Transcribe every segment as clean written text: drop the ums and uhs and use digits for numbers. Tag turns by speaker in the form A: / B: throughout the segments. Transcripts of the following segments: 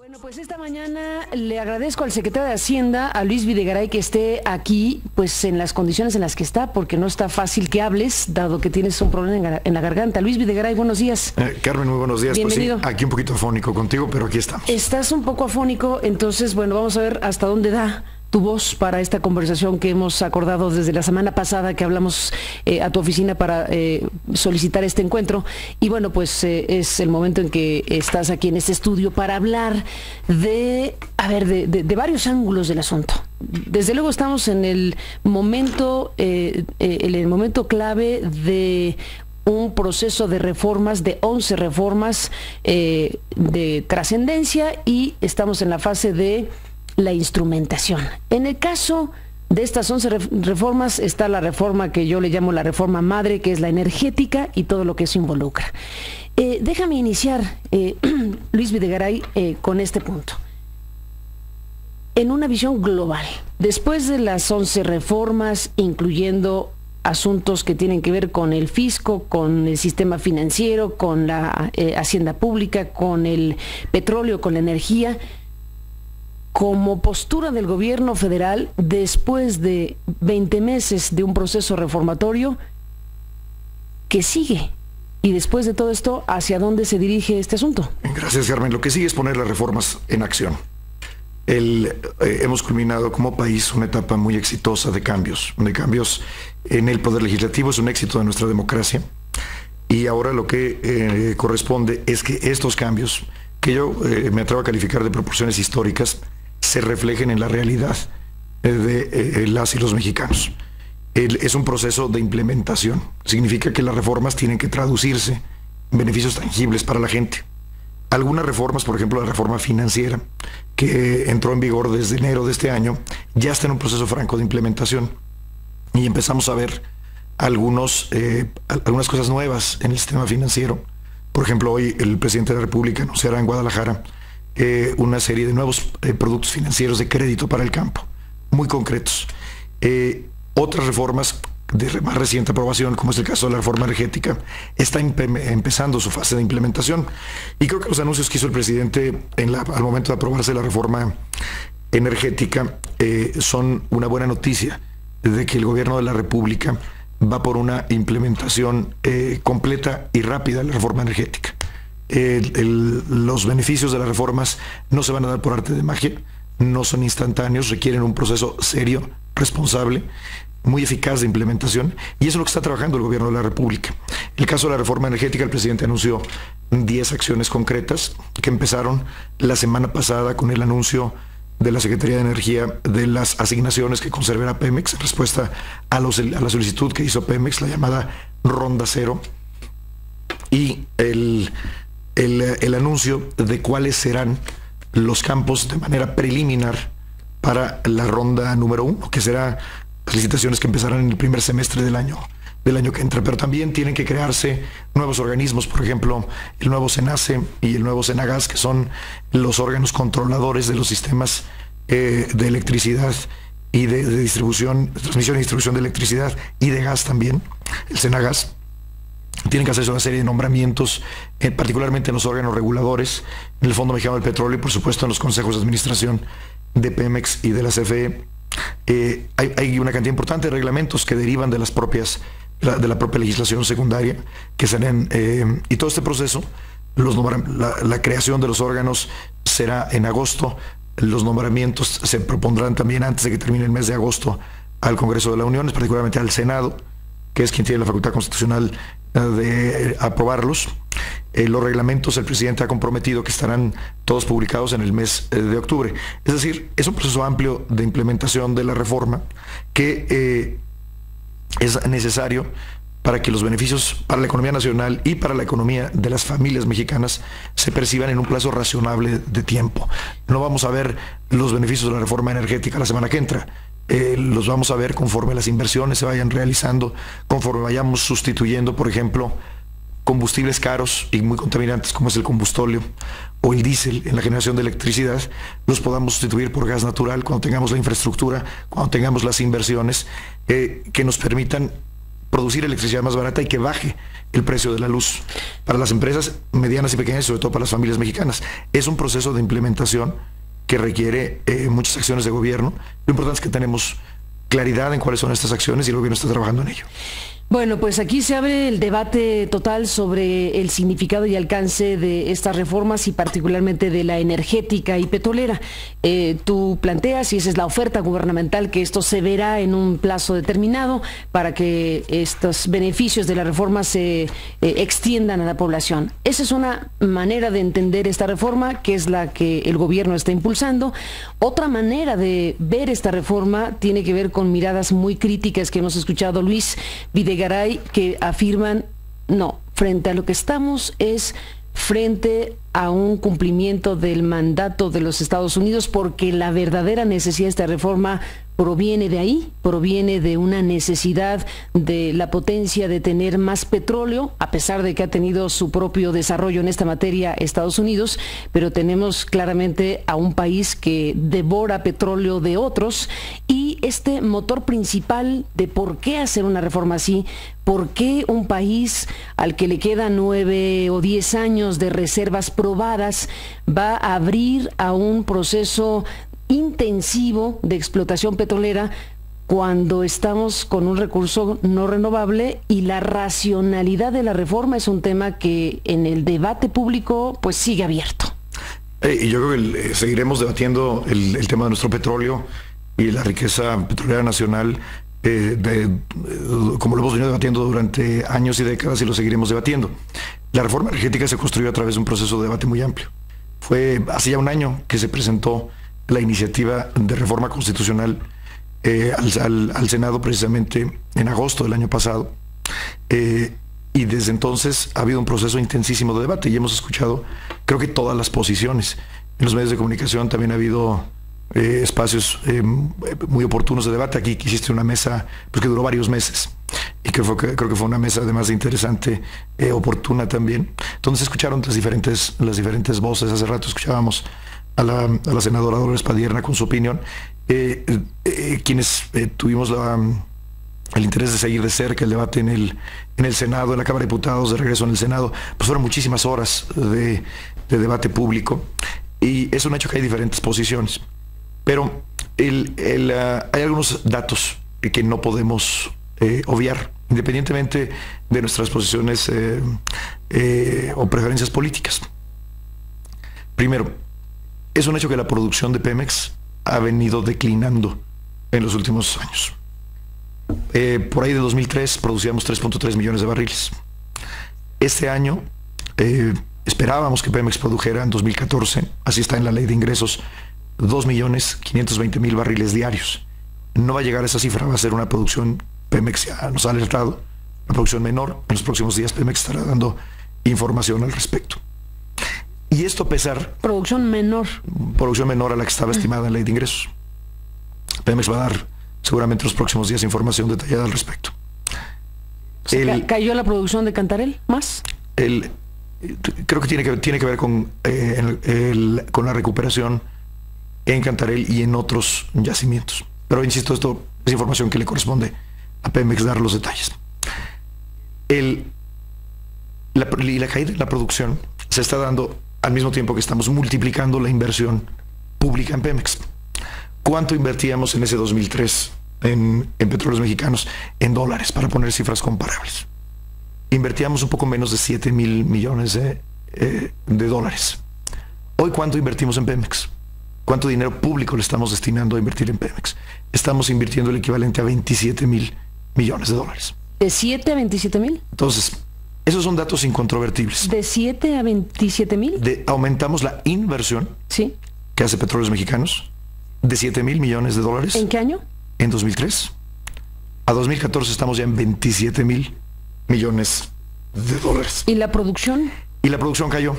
A: Bueno, pues esta mañana le agradezco al secretario de Hacienda, a Luis Videgaray, que esté aquí, pues en las condiciones en las que está, porque no está fácil que hables, dado que tienes un problema en la garganta. Luis Videgaray, buenos días.
B: Carmen, muy buenos días.
A: Bienvenido.
B: Pues sí, aquí un poquito afónico contigo, pero aquí estamos.
A: Estás un poco afónico, entonces, bueno, vamos a ver hasta dónde da tu voz para esta conversación que hemos acordado desde la semana pasada, que hablamos a tu oficina para solicitar este encuentro. Y bueno, pues es el momento en que estás aquí en este estudio para hablar de varios ángulos del asunto. Desde luego estamos en el momento clave de un proceso de reformas, de 11 reformas de trascendencia, y estamos en la fase de la instrumentación. En el caso de estas 11 reformas está la reforma que yo le llamo la reforma madre, que es la energética y todo lo que eso involucra. Déjame iniciar, Luis Videgaray, con este punto. En una visión global, después de las 11 reformas, incluyendo asuntos que tienen que ver con el fisco, con el sistema financiero, con la hacienda pública, con el petróleo, con la energía, como postura del gobierno federal, después de 20 meses de un proceso reformatorio, ¿qué sigue? Y después de todo esto, ¿hacia dónde se dirige este asunto?
B: Gracias, Carmen. Lo que sigue es poner las reformas en acción. Hemos culminado como país una etapa muy exitosa de cambios en el Poder Legislativo. Es un éxito de nuestra democracia. Y ahora lo que corresponde es que estos cambios, que yo me atrevo a calificar de proporciones históricas, se reflejen en la realidad de las y los mexicanos. Es un proceso de implementación. Significa que las reformas tienen que traducirse en beneficios tangibles para la gente. Algunas reformas, por ejemplo la reforma financiera, que entró en vigor desde enero de este año, ya está en un proceso franco de implementación, y empezamos a ver algunas cosas nuevas en el sistema financiero. Por ejemplo, hoy el presidente de la República anunciará en Guadalajara una serie de nuevos productos financieros de crédito para el campo, muy concretos. Otras reformas de más reciente aprobación, como es el caso de la reforma energética, está empezando su fase de implementación. Y creo que los anuncios que hizo el presidente al momento de aprobarse la reforma energética son una buena noticia de que el gobierno de la República va por una implementación completa y rápida de la reforma energética. Los beneficios de las reformas no se van a dar por arte de magia, no son instantáneos, requieren un proceso serio, responsable, muy eficaz de implementación, y eso es lo que está trabajando el gobierno de la República. En el caso de la reforma energética, el presidente anunció 10 acciones concretas que empezaron la semana pasada con el anuncio de la Secretaría de Energía de las asignaciones que conservará Pemex en respuesta a la solicitud que hizo Pemex, la llamada Ronda Cero, y el anuncio de cuáles serán los campos de manera preliminar para la ronda número 1, que será las licitaciones que empezarán en el primer semestre del año que entra. Pero también tienen que crearse nuevos organismos, por ejemplo, el nuevo SENACE y el nuevo SENAGAS, que son los órganos controladores de los sistemas de electricidad y de distribución, transmisión y distribución de electricidad y de gas también, el SENAGAS. Tienen que hacerse una serie de nombramientos, particularmente en los órganos reguladores, en el Fondo Mexicano del Petróleo y por supuesto en los consejos de administración de Pemex y de la CFE. Hay una cantidad importante de reglamentos que derivan de la propia legislación secundaria que salen, y todo este proceso, la creación de los órganos será en agosto. Los nombramientos se propondrán también antes de que termine el mes de agosto al Congreso de la Unión, particularmente al Senado, que es quien tiene la facultad constitucional de aprobarlos. Los reglamentos, el presidente ha comprometido que estarán todos publicados en el mes de octubre. Es decir, es un proceso amplio de implementación de la reforma que es necesario para que los beneficios para la economía nacional y para la economía de las familias mexicanas se perciban en un plazo razonable de tiempo. No vamos a ver los beneficios de la reforma energética la semana que entra. Los vamos a ver conforme las inversiones se vayan realizando, conforme vayamos sustituyendo, por ejemplo, combustibles caros y muy contaminantes como es el combustóleo o el diésel en la generación de electricidad, los podamos sustituir por gas natural cuando tengamos la infraestructura, cuando tengamos las inversiones que nos permitan producir electricidad más barata y que baje el precio de la luz para las empresas medianas y pequeñas y sobre todo para las familias mexicanas. Es un proceso de implementación que requiere muchas acciones de gobierno. Lo importante es que tenemos claridad en cuáles son estas acciones y el gobierno está trabajando en ello.
A: Bueno, pues aquí se abre el debate total sobre el significado y alcance de estas reformas y particularmente de la energética y petrolera. Tú planteas, y esa es la oferta gubernamental, que esto se verá en un plazo determinado para que estos beneficios de la reforma se extiendan a la población. Esa es una manera de entender esta reforma, que es la que el gobierno está impulsando. Otra manera de ver esta reforma tiene que ver con miradas muy críticas que hemos escuchado, Luis Videgaray, que afirman, no, frente a lo que estamos es frente a un cumplimiento del mandato de los Estados Unidos, porque la verdadera necesidad de esta reforma proviene de ahí, proviene de una necesidad de la potencia de tener más petróleo, a pesar de que ha tenido su propio desarrollo en esta materia Estados Unidos, pero tenemos claramente a un país que devora petróleo de otros, y este motor principal de por qué hacer una reforma así, por qué un país al que le quedan 9 o 10 años de reservas probadas va a abrir a un proceso intensivo de explotación petrolera cuando estamos con un recurso no renovable, y la racionalidad de la reforma es un tema que en el debate público pues sigue abierto.
B: Y yo creo que seguiremos debatiendo el tema de nuestro petróleo y la riqueza petrolera nacional, como lo hemos venido debatiendo durante años y décadas, y lo seguiremos debatiendo. La reforma energética se construyó a través de un proceso de debate muy amplio. Fue hace ya un año que se presentó la iniciativa de reforma constitucional al Senado, precisamente en agosto del año pasado, y desde entonces ha habido un proceso intensísimo de debate y hemos escuchado, creo que todas las posiciones. En los medios de comunicación también ha habido espacios muy oportunos de debate. Aquí hiciste una mesa pues, que duró varios meses, y creo que fue una mesa además de interesante, oportuna también. Entonces escucharon las diferentes voces. Hace rato escuchábamos a la senadora Dolores Padierna con su opinión, quienes tuvimos el interés de seguir de cerca el debate en el Senado, en la Cámara de Diputados, de regreso en el Senado. Pues fueron muchísimas horas de debate público, y es un hecho que hay diferentes posiciones, pero hay algunos datos que no podemos obviar, independientemente de nuestras posiciones o preferencias políticas. Primero, es un hecho que la producción de Pemex ha venido declinando en los últimos años. Por ahí de 2003 producíamos 3.3 millones de barriles. Este año esperábamos que Pemex produjera en 2014, así está en la ley de ingresos, 2.520.000 barriles diarios. No va a llegar a esa cifra, va a ser una producción, Pemex ya nos ha alertado, una producción menor. En los próximos días Pemex estará dando información al respecto. Y esto a pesar... Producción menor a la que estaba estimada en la ley de ingresos. Pemex va a dar seguramente en los próximos días información detallada al respecto.
A: ¿Cayó la producción de Cantarell más?
B: Creo que tiene que ver con la recuperación en Cantarell y en otros yacimientos. Pero insisto, esto es información que le corresponde a Pemex dar los detalles. La caída de la producción se está dando al mismo tiempo que estamos multiplicando la inversión pública en Pemex. ¿Cuánto invertíamos en ese 2003 en Petróleos Mexicanos en dólares, para poner cifras comparables? Invertíamos un poco menos de 7,000 millones de dólares. Hoy, ¿cuánto invertimos en Pemex? ¿Cuánto dinero público le estamos destinando a invertir en Pemex? Estamos invirtiendo el equivalente a 27,000 millones de dólares.
A: ¿De 7 a 27,000?
B: Entonces, esos son datos incontrovertibles.
A: ¿De 7 a 27,000?
B: Aumentamos la inversión,
A: sí,
B: que hace Petróleos Mexicanos de 7,000 millones de dólares.
A: ¿En qué año?
B: En 2003. A 2014 estamos ya en 27,000 millones de dólares.
A: ¿Y la producción?
B: Y la producción cayó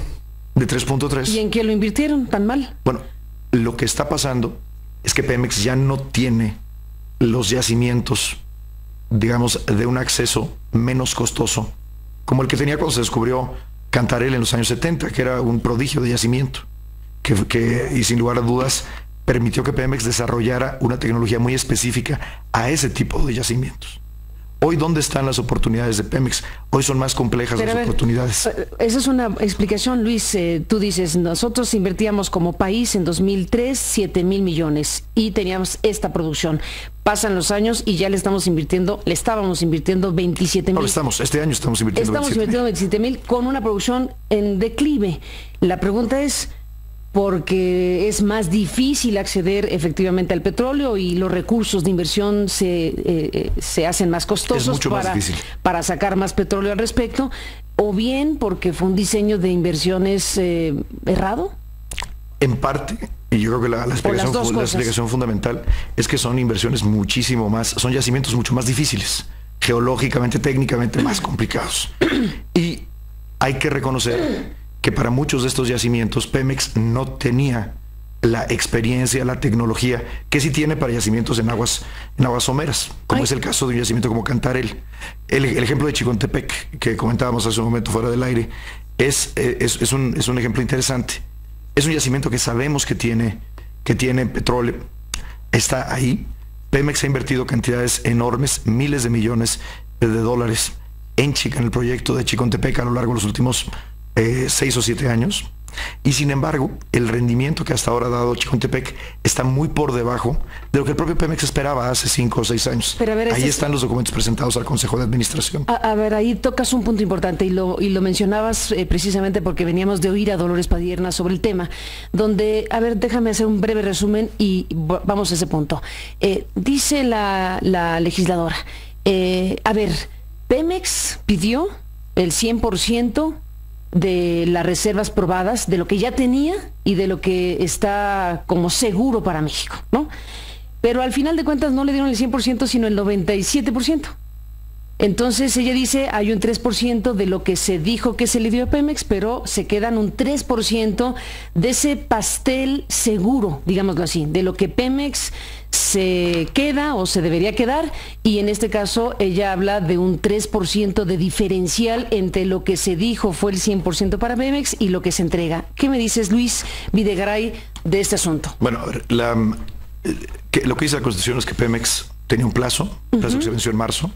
B: de 3.3.
A: ¿Y en qué lo invirtieron tan mal?
B: Bueno, lo que está pasando es que Pemex ya no tiene los yacimientos, digamos, de un acceso menos costoso, como el que tenía cuando se descubrió Cantarell en los años 70, que era un prodigio de yacimiento, y sin lugar a dudas permitió que Pemex desarrollara una tecnología muy específica a ese tipo de yacimientos. Hoy, ¿dónde están las oportunidades de Pemex? Hoy son más complejas las oportunidades.
A: Esa es una explicación, Luis. Tú dices, nosotros invertíamos como país en 2003 7,000 millones y teníamos esta producción. Pasan los años y ya le estábamos invirtiendo 27,000.
B: No, este año estamos invirtiendo
A: 27,000 con una producción en declive. La pregunta es, porque es más difícil acceder efectivamente al petróleo y los recursos de inversión se hacen más costosos para sacar más petróleo al respecto, o bien porque fue un diseño de inversiones errado.
B: En parte, y yo creo que la explicación fundamental es que son inversiones son yacimientos mucho más difíciles, geológicamente, técnicamente más complicados. Y hay que reconocer que para muchos de estos yacimientos Pemex no tenía la experiencia, la tecnología que sí tiene para yacimientos en aguas someras, como es el caso de un yacimiento como Cantarell. El ejemplo de Chicontepec, que comentábamos hace un momento fuera del aire, es un ejemplo interesante. Es un yacimiento que sabemos que tiene petróleo, está ahí. Pemex ha invertido cantidades enormes, miles de millones de dólares en el proyecto de Chicontepec a lo largo de los últimos 6 o 7 años, y sin embargo el rendimiento que hasta ahora ha dado Chicontepec está muy por debajo de lo que el propio Pemex esperaba hace 5 o 6 años. Pero ahí están los documentos presentados al Consejo de Administración.
A: A ver, ahí tocas un punto importante y lo mencionabas precisamente porque veníamos de oír a Dolores Padierna sobre el tema, donde, a ver, déjame hacer un breve resumen y vamos a ese punto. Dice la legisladora, a ver, Pemex pidió el 100% de las reservas probadas, de lo que ya tenía y de lo que está como seguro para México, ¿no? Pero al final de cuentas no le dieron el 100%, sino el 97%. Entonces ella dice, hay un 3% de lo que se dijo que se le dio a Pemex, pero se quedan un 3% de ese pastel seguro, digámoslo así, de lo que Pemex se queda o se debería quedar, y en este caso ella habla de un 3% de diferencial entre lo que se dijo fue el 100% para Pemex y lo que se entrega. ¿Qué me dices, Luis Videgaray, de este asunto?
B: Bueno, a ver, lo que dice la Constitución es que Pemex tenía un plazo que se venció en marzo,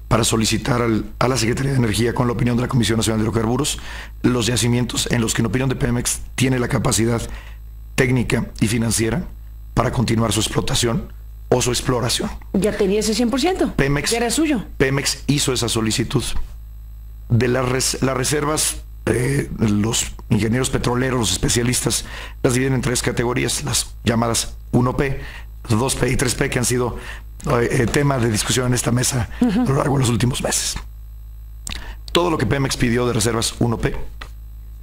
B: para solicitar a la Secretaría de Energía, con la opinión de la Comisión Nacional de Hidrocarburos, los yacimientos en los que, en opinión de Pemex, tiene la capacidad técnica y financiera para continuar su explotación o su exploración.
A: Ya tenía ese 100%.
B: Pemex,
A: ya era suyo.
B: Pemex hizo esa solicitud. De las reservas, los ingenieros petroleros, los especialistas, las dividen en 3 categorías, las llamadas 1P, 2P y 3P, que han sido tema de discusión en esta mesa a lo largo de los últimos meses. Todo lo que Pemex pidió de reservas 1P,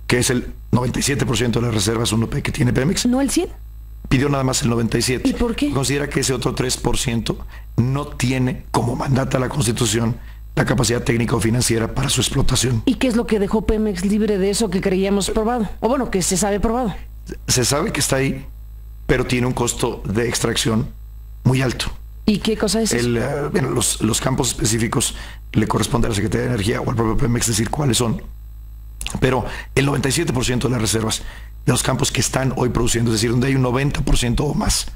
B: que es el 97% de las reservas 1P que tiene Pemex.
A: ¿No el 100%?
B: Pidió nada más el 97%.
A: ¿Y por qué?
B: Considera que ese otro 3% no tiene, como mandata la Constitución, la capacidad técnica o financiera para su explotación.
A: ¿Y qué es lo que dejó Pemex libre de eso que creíamos probado? O bueno, que se sabe probado.
B: Se sabe que está ahí, pero tiene un costo de extracción muy alto.
A: ¿Y qué cosa es eso?
B: Bueno, los campos específicos le corresponde a la Secretaría de Energía o al propio Pemex decir cuáles son. Pero el 97% de las reservas de los campos que están hoy produciendo, es decir, donde hay un 90% o más,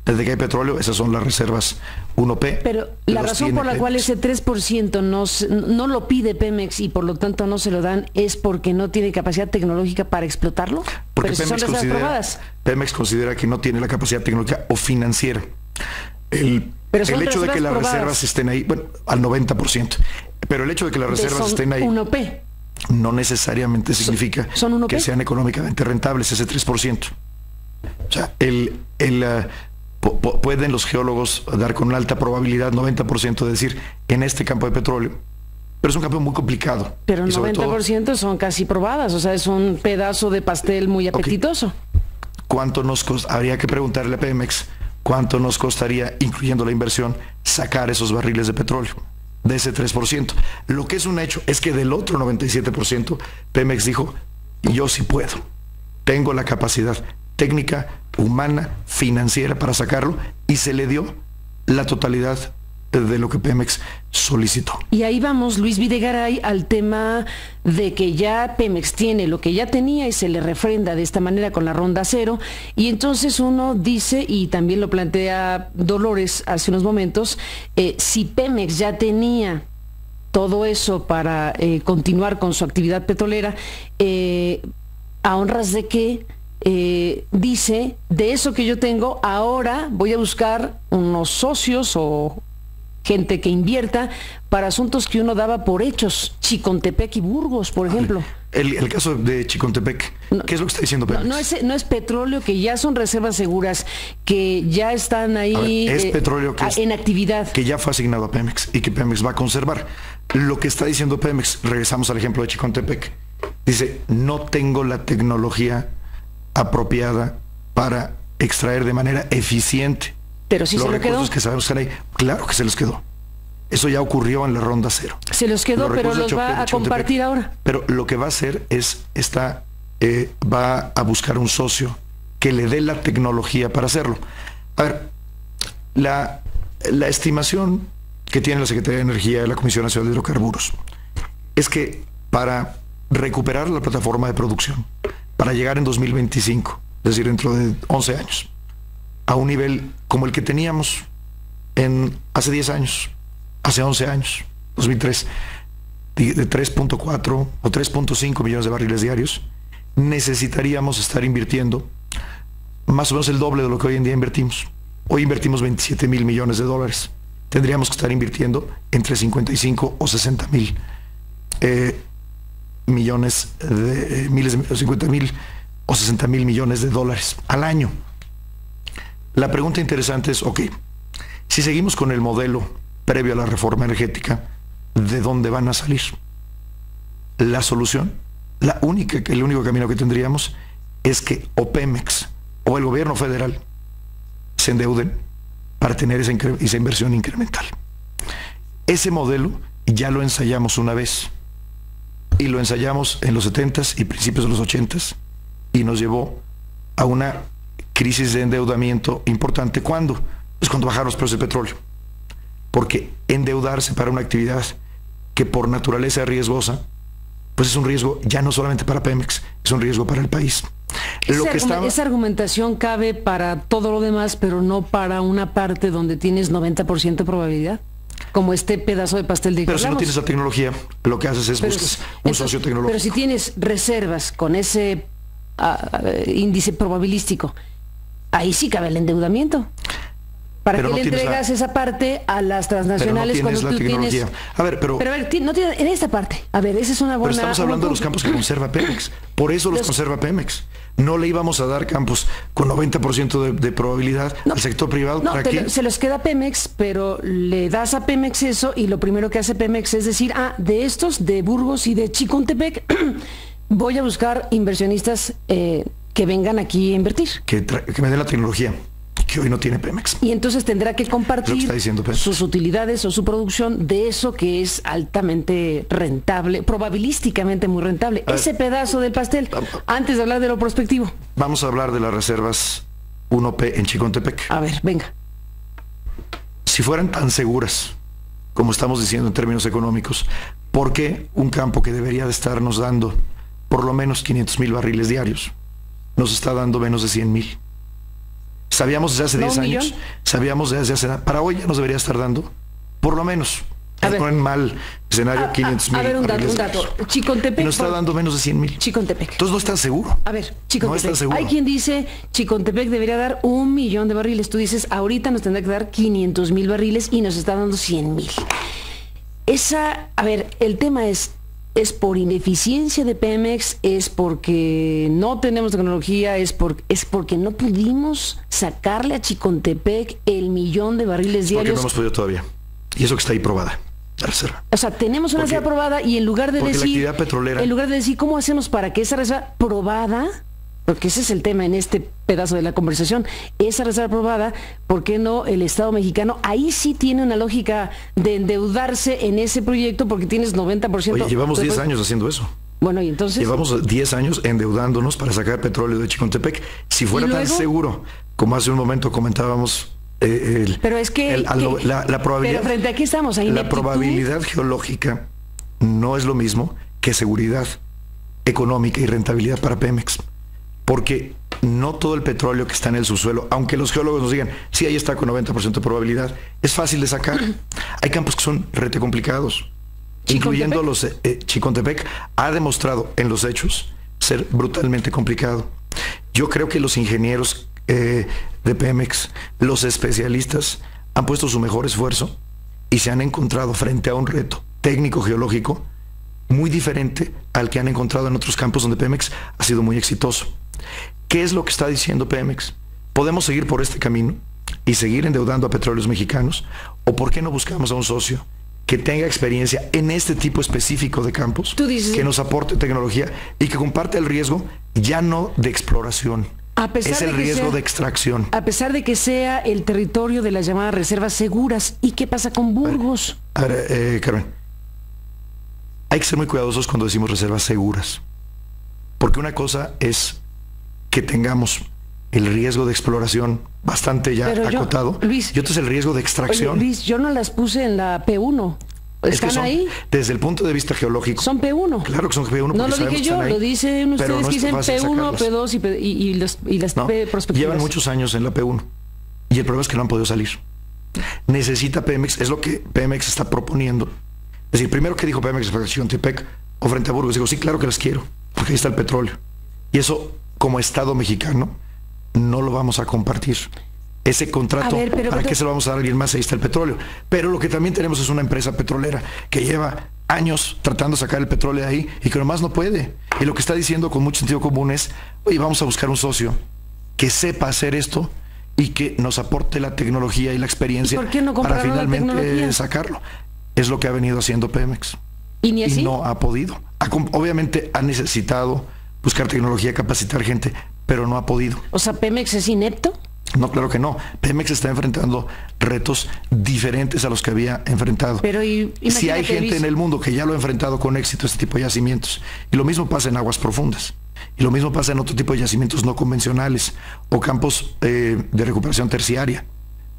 B: desde que hay petróleo, esas son las reservas 1P.
A: Pero la razón por la cual ese 3% no lo pide Pemex y por lo tanto no se lo dan es porque no tiene capacidad tecnológica para explotarlo.
B: Porque Pemex considera que no tiene la capacidad tecnológica o financiera. El hecho de que las reservas estén ahí, bueno, al 90%, pero el hecho de que las reservas estén ahí
A: 1P.
B: No necesariamente significa que sean económicamente rentables, ese 3%. O sea, pueden los geólogos dar con una alta probabilidad, 90%, de decir, en este campo de petróleo, pero es un campo muy complicado.
A: Pero el 90% son casi probadas, o sea, es un pedazo de pastel muy apetitoso.
B: Okay. ¿Cuánto nos costaría? Habría que preguntarle a Pemex cuánto nos costaría, incluyendo la inversión, sacar esos barriles de petróleo de ese 3%. Lo que es un hecho es que del otro 97%, Pemex dijo, yo sí puedo, tengo la capacidad técnica, humana, financiera para sacarlo, y se le dio la totalidad de lo que Pemex solicitó.
A: Y ahí vamos, Luis Videgaray, al tema de que ya Pemex tiene lo que ya tenía y se le refrenda de esta manera con la ronda cero. Y entonces uno dice, y también lo plantea Dolores hace unos momentos, si Pemex ya tenía todo eso para continuar con su actividad petrolera, a honras de que dice, de eso que yo tengo, ahora voy a buscar unos socios o gente que invierta para asuntos que uno daba por hechos, Chicontepec y Burgos, por ejemplo.
B: El caso de Chicontepec, ¿qué es lo que está diciendo Pemex?
A: No es petróleo, que ya son reservas seguras, que ya están ahí
B: es petróleo que
A: en actividad.
B: Que ya fue asignado a Pemex y que Pemex va a conservar. Lo que está diciendo Pemex, regresamos al ejemplo de Chicontepec, dice, no tengo la tecnología apropiada para extraer de manera eficiente.
A: Pero sí se lo quedó.
B: Los recursos que sabemos que están ahí, claro que se los quedó. Eso ya ocurrió en la ronda cero.
A: Se los quedó, pero los va a compartir ahora.
B: Pero lo que va a hacer es, va a buscar un socio que le dé la tecnología para hacerlo. A ver, la estimación que tiene la Secretaría de Energía y la Comisión Nacional de Hidrocarburos es que para recuperar la plataforma de producción, para llegar en 2025, es decir, dentro de 11 años, a un nivel como el que teníamos hace 10 años, hace 11 años, 2003, de 3.4 o 3.5 millones de barriles diarios, necesitaríamos estar invirtiendo más o menos el doble de lo que hoy en día invertimos. Hoy invertimos 27 mil millones de dólares. Tendríamos que estar invirtiendo entre 55 o 60 mil millones de 50 mil o 60 mil millones de dólares al año. La pregunta interesante es, ok, si seguimos con el modelo previo a la reforma energética, ¿de dónde van a salir? La solución, el único camino que tendríamos es que o Pemex o el gobierno federal se endeuden para tener esa inversión incremental. Ese modelo ya lo ensayamos una vez, y lo ensayamos en los 70s y principios de los 80s, y nos llevó a una crisis de endeudamiento importante. ¿Cuándo? Pues cuando bajaron los precios del petróleo. Porque endeudarse para una actividad que por naturaleza es riesgosa, pues es un riesgo ya no solamente para Pemex, es un riesgo para el país.
A: Esa argumentación cabe para todo lo demás, pero no para una parte donde tienes 90% de probabilidad, como este pedazo de pastel de que hablamos.
B: Pero si no tienes la tecnología, lo que haces es buscas un socio tecnológico.
A: Pero si tienes reservas con ese índice probabilístico, ahí sí cabe el endeudamiento. ¿Para qué le entregas esa parte a las transnacionales cuando tú tienes?
B: A ver, pero
A: no tienes en esta parte. A ver, esa es una buena.
B: Pero estamos hablando de los campos que conserva Pemex. Por eso los conserva Pemex. No le íbamos a dar campos con 90% de probabilidad al sector privado.
A: No, se los queda Pemex, pero le das a Pemex eso y lo primero que hace Pemex es decir, de estos, de Burgos y de Chicontepec, voy a buscar inversionistas que vengan aquí a invertir.
B: Que me den la tecnología que hoy no tiene Pemex.
A: Y entonces tendrá que compartir sus utilidades o su producción de eso que es altamente rentable, probabilísticamente muy rentable. Ese pedazo del pastel, antes de hablar de lo prospectivo.
B: Vamos a hablar de las reservas 1P en Chicontepec.
A: A ver, venga.
B: Si fueran tan seguras como estamos diciendo en términos económicos, ¿por qué un campo que debería de estarnos dando por lo menos 500,000 barriles diarios nos está dando menos de 100,000? Sabíamos desde hace 10 años, para hoy ya nos debería estar dando, por lo menos, no en mal escenario, 500,000.
A: A ver, un dato. Chicontepec.
B: Y nos está dando menos de 100,000.
A: Chicontepec.
B: Entonces no está seguro.
A: A ver, Chicontepec.
B: No está seguro.
A: Hay quien dice, Chicontepec debería dar 1 millón de barriles. Tú dices, ahorita nos tendrá que dar 500,000 barriles y nos está dando 100,000. El tema es por ineficiencia de Pemex, es porque no tenemos tecnología, es porque no pudimos sacarle a Chicontepec el 1,000,000 de barriles diarios.
B: Porque no hemos podido todavía. Y eso que está ahí probada, la reserva.
A: O sea, tenemos una reserva probada y en lugar de decir, ¿cómo hacemos para que esa reserva probada, porque ese es el tema en este pedazo de la conversación, esa reserva probada, ¿por qué no el Estado mexicano? Ahí sí tiene una lógica de endeudarse en ese proyecto porque tienes 90%.
B: Oye, llevamos 10 años haciendo eso.
A: Bueno, y entonces...
B: Llevamos 10 años endeudándonos para sacar petróleo de Chicontepec. Si fuera tan seguro, como hace un momento comentábamos
A: Pero es que...
B: la probabilidad...
A: Pero frente a qué estamos, ahí
B: la probabilidad geológica no es lo mismo que seguridad económica y rentabilidad para Pemex. Porque no todo el petróleo que está en el subsuelo, aunque los geólogos nos digan, sí, ahí está con 90% de probabilidad, es fácil de sacar. Hay campos que son rete complicados, incluyendo los... Chicontepec ha demostrado en los hechos ser brutalmente complicado. Yo creo que los ingenieros de Pemex, los especialistas, han puesto su mejor esfuerzo y se han encontrado frente a un reto técnico geológico muy diferente al que han encontrado en otros campos donde Pemex ha sido muy exitoso. ¿Qué es lo que está diciendo Pemex? ¿Podemos seguir por este camino y seguir endeudando a petróleos mexicanos? ¿O por qué no buscamos a un socio que tenga experiencia en este tipo específico de campos, que nos aporte tecnología y que comparte el riesgo ya no de exploración, es el riesgo de extracción?
A: A pesar de que sea el territorio de las llamadas reservas seguras. ¿Y qué pasa con Burgos?
B: A ver, Carmen, hay que ser muy cuidadosos cuando decimos reservas seguras, porque una cosa es que tengamos el riesgo de exploración bastante ya acotado,
A: Luis,
B: y otro es el riesgo de extracción.
A: Oye, Luis, yo no las puse en la P1. ¿Están ahí?
B: Desde el punto de vista geológico.
A: Son P1.
B: Claro que son P1.
A: No lo dije yo, lo dicen ustedes que dicen P1, P2 y las P prospectivas.
B: Llevan muchos años en la P1 y el problema es que no han podido salir. Necesita Pemex, es lo que Pemex está proponiendo. Es decir, primero que dijo Pemex frente a Chicontepec o frente a Burgos, digo, sí, claro que las quiero, porque ahí está el petróleo. Y eso, como Estado mexicano, no lo vamos a compartir. Ese contrato, ¿para qué se lo vamos a dar a alguien más? Ahí está el petróleo. Pero lo que también tenemos es una empresa petrolera que lleva años tratando de sacar el petróleo de ahí y que nomás no puede. Y lo que está diciendo con mucho sentido común es, oye, vamos a buscar un socio que sepa hacer esto y que nos aporte la tecnología y la experiencia para finalmente sacarlo. Es lo que ha venido haciendo Pemex.
A: ¿Y ni así?
B: Y no ha podido. Obviamente ha necesitado buscar tecnología, capacitar gente, pero no ha podido.
A: O sea, ¿Pemex es inepto?
B: No, claro que no. Pemex está enfrentando retos diferentes a los que había enfrentado.
A: Pero
B: si hay gente en el mundo que ya lo ha enfrentado con éxito, este tipo de yacimientos. Y lo mismo pasa en aguas profundas. Y lo mismo pasa en otro tipo de yacimientos no convencionales o campos de recuperación terciaria,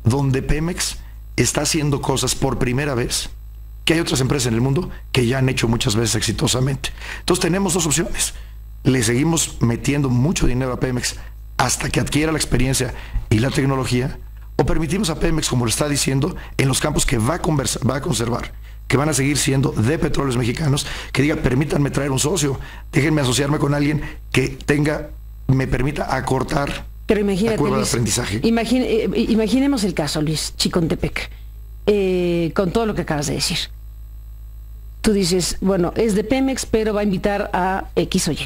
B: donde Pemex está haciendo cosas por primera vez que hay otras empresas en el mundo que ya han hecho muchas veces exitosamente. Entonces tenemos dos opciones. Le seguimos metiendo mucho dinero a Pemex hasta que adquiera la experiencia y la tecnología, o permitimos a Pemex, como lo está diciendo, en los campos que va a conservar, que van a seguir siendo de petróleos mexicanos, que diga, permítanme traer un socio, déjenme asociarme con alguien que me permita acortar la curva de aprendizaje.
A: Imaginemos el caso, Luis, Chicontepec, con todo lo que acabas de decir. Tú dices, bueno, es de Pemex, pero va a invitar a X o Y.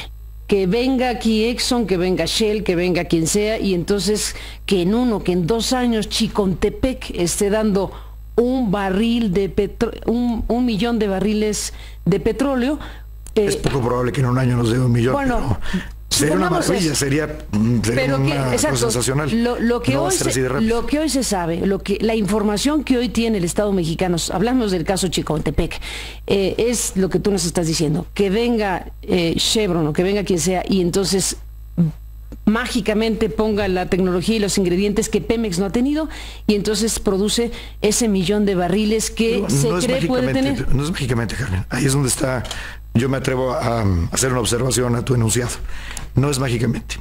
A: Que venga aquí Exxon, que venga Shell, que venga quien sea, y entonces que en 2 años Chicontepec esté dando un millón de barriles de petróleo.
B: Es poco probable que en un año nos dé 1 millón.
A: Bueno,
B: sería una maravilla, sería una cosa sensacional.
A: Lo que hoy se sabe, la información que hoy tiene el Estado mexicano, hablamos del caso Chicontepec, es lo que tú nos estás diciendo, que venga Chevron o que venga quien sea y entonces mágicamente ponga la tecnología y los ingredientes que Pemex no ha tenido y entonces produce ese 1 millón de barriles que puede tener.
B: No es mágicamente, Carmen. Ahí es donde está. Yo me atrevo a hacer una observación a tu enunciado. No es mágicamente.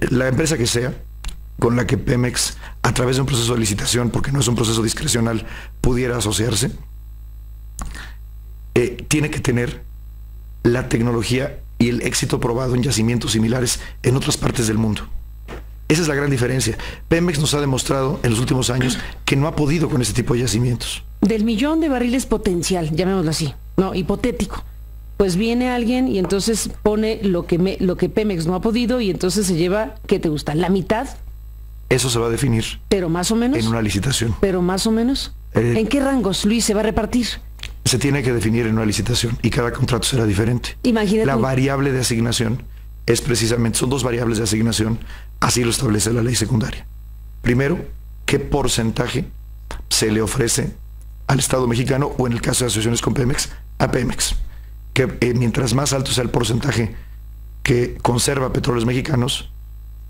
B: La empresa que sea, con la que Pemex, a través de un proceso de licitación, porque no es un proceso discrecional, pudiera asociarse, tiene que tener la tecnología y el éxito probado en yacimientos similares en otras partes del mundo. Esa es la gran diferencia. Pemex nos ha demostrado en los últimos años que no ha podido con este tipo de yacimientos.
A: Del 1 millón de barriles potencial, llamémoslo así, no, hipotético, pues viene alguien y entonces pone lo que Pemex no ha podido y entonces se lleva, ¿qué te gusta? ¿La mitad?
B: Eso se va a definir.
A: ¿Pero más o menos?
B: En una licitación.
A: ¿Pero más o menos? ¿En qué rangos, Luis, se va a repartir?
B: Se tiene que definir en una licitación y cada contrato será diferente.
A: Imagínate.
B: La variable de asignación es precisamente, son 2 variables de asignación, así lo establece la ley secundaria. Primero, ¿qué porcentaje se le ofrece al Estado mexicano o en el caso de asociaciones con Pemex, a Pemex? Que mientras más alto sea el porcentaje que conserva petróleos mexicanos,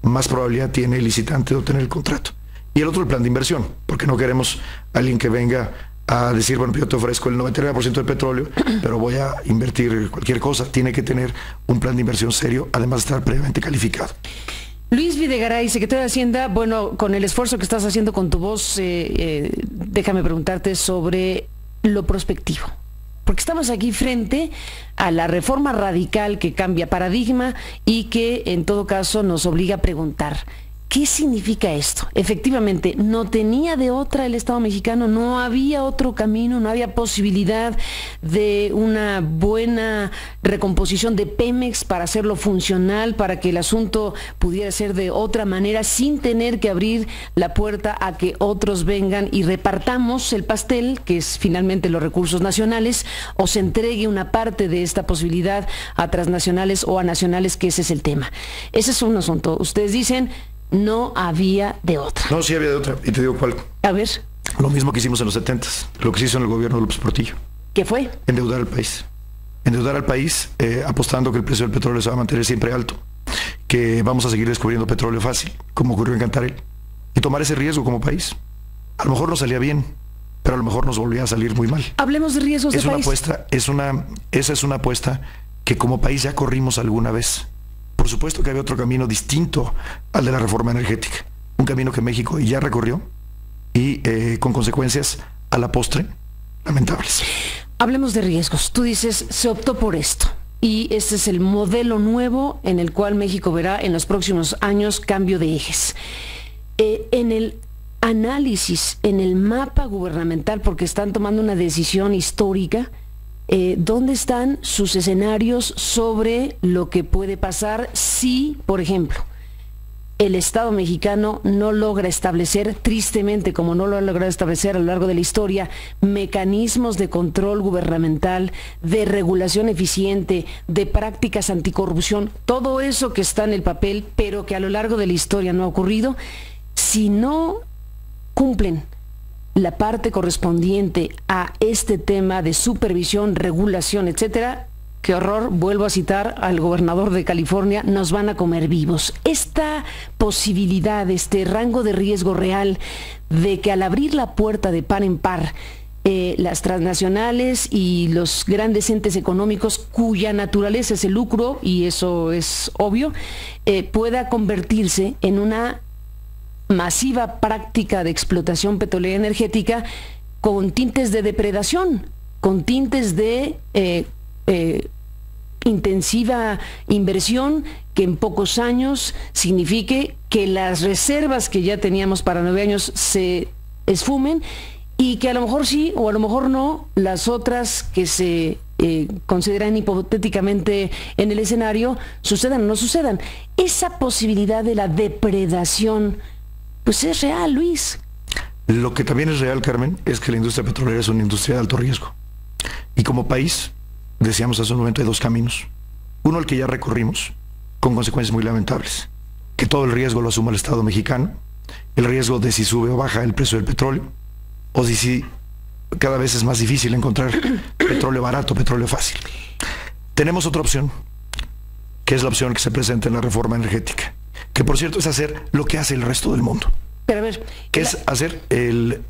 B: más probabilidad tiene el licitante de obtener el contrato. Y el otro, el plan de inversión, porque no queremos a alguien que venga a decir, bueno, yo te ofrezco el 99% del petróleo, pero voy a invertir cualquier cosa. Tiene que tener un plan de inversión serio, además de estar previamente calificado.
A: Luis Videgaray, secretario de Hacienda, bueno, con el esfuerzo que estás haciendo con tu voz, déjame preguntarte sobre lo prospectivo. Porque estamos aquí frente a la reforma radical que cambia paradigma y que en todo caso nos obliga a preguntar, ¿qué significa esto? Efectivamente, no tenía de otra el Estado mexicano, no había otro camino, no había posibilidad de una buena recomposición de Pemex para hacerlo funcional, para que el asunto pudiera ser de otra manera, sin tener que abrir la puerta a que otros vengan y repartamos el pastel, que es finalmente los recursos nacionales, o se entregue una parte de esta posibilidad a transnacionales o a nacionales, que ese es el tema. Ese es un asunto. Ustedes dicen, no había de otra.
B: No, sí había de otra, y te digo cuál.
A: A ver.
B: Lo mismo que hicimos en los 70s, lo que se hizo en el gobierno de López Portillo.
A: ¿Qué fue?
B: Endeudar al país. Endeudar al país, apostando que el precio del petróleo se va a mantener siempre alto, que vamos a seguir descubriendo petróleo fácil, como ocurrió en Cantarell, y tomar ese riesgo como país. A lo mejor nos salía bien, pero a lo mejor nos volvía a salir muy mal.
A: Hablemos de riesgos de país.
B: Esa es una apuesta que como país ya corrimos alguna vez. Por supuesto que había otro camino distinto al de la reforma energética, un camino que México ya recorrió y con consecuencias a la postre lamentables.
A: Hablemos de riesgos. Tú dices, se optó por esto y este es el modelo nuevo en el cual México verá en los próximos años cambio de ejes. En el análisis, en el mapa gubernamental, porque están tomando una decisión histórica, ¿dónde están sus escenarios sobre lo que puede pasar si, por ejemplo, el Estado mexicano no logra establecer, tristemente como no lo ha logrado establecer a lo largo de la historia, mecanismos de control gubernamental, de regulación eficiente, de prácticas anticorrupción, todo eso que está en el papel, pero que a lo largo de la historia no ha ocurrido? Si no cumplen la parte correspondiente a este tema de supervisión, regulación, etcétera, qué horror, vuelvo a citar al gobernador de California, nos van a comer vivos. Esta posibilidad, este rango de riesgo real de que al abrir la puerta de par en par, las transnacionales y los grandes entes económicos cuya naturaleza es el lucro, y eso es obvio, pueda convertirse en una masiva práctica de explotación petrolera energética con tintes de depredación, con tintes de intensiva inversión que en pocos años signifique que las reservas que ya teníamos para 9 años se esfumen y que a lo mejor sí o a lo mejor no, las otras que se consideran hipotéticamente en el escenario sucedan o no sucedan. Esa posibilidad de la depredación pues es real, Luis.
B: Lo que también es real, Carmen, es que la industria petrolera es una industria de alto riesgo. Y como país, decíamos hace un momento, hay dos caminos. Uno, el que ya recorrimos, con consecuencias muy lamentables. Que todo el riesgo lo asuma el Estado mexicano, el riesgo de si sube o baja el precio del petróleo, o si cada vez es más difícil encontrar petróleo barato, petróleo fácil. Tenemos otra opción, que es la opción que se presenta en la reforma energética, que por cierto es hacer lo que hace el resto del mundo.
A: Pero a ver,
B: que es hacer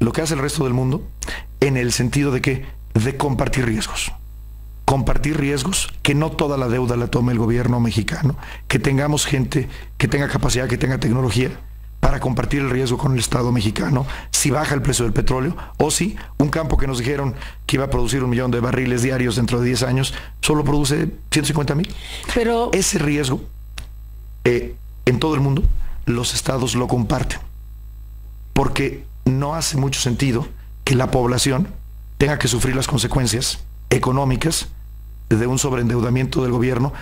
B: lo que hace el resto del mundo en el sentido de que de compartir riesgos. Compartir riesgos, que no toda la deuda la tome el gobierno mexicano, que tengamos gente que tenga capacidad, que tenga tecnología para compartir el riesgo con el Estado mexicano, si baja el precio del petróleo, o si un campo que nos dijeron que iba a producir 1 millón de barriles diarios dentro de 10 años, solo produce 150,000.
A: Pero
B: ese riesgo, en todo el mundo, los estados lo comparten. Porque no hace mucho sentido que la población tenga que sufrir las consecuencias económicas de un sobreendeudamiento del gobierno,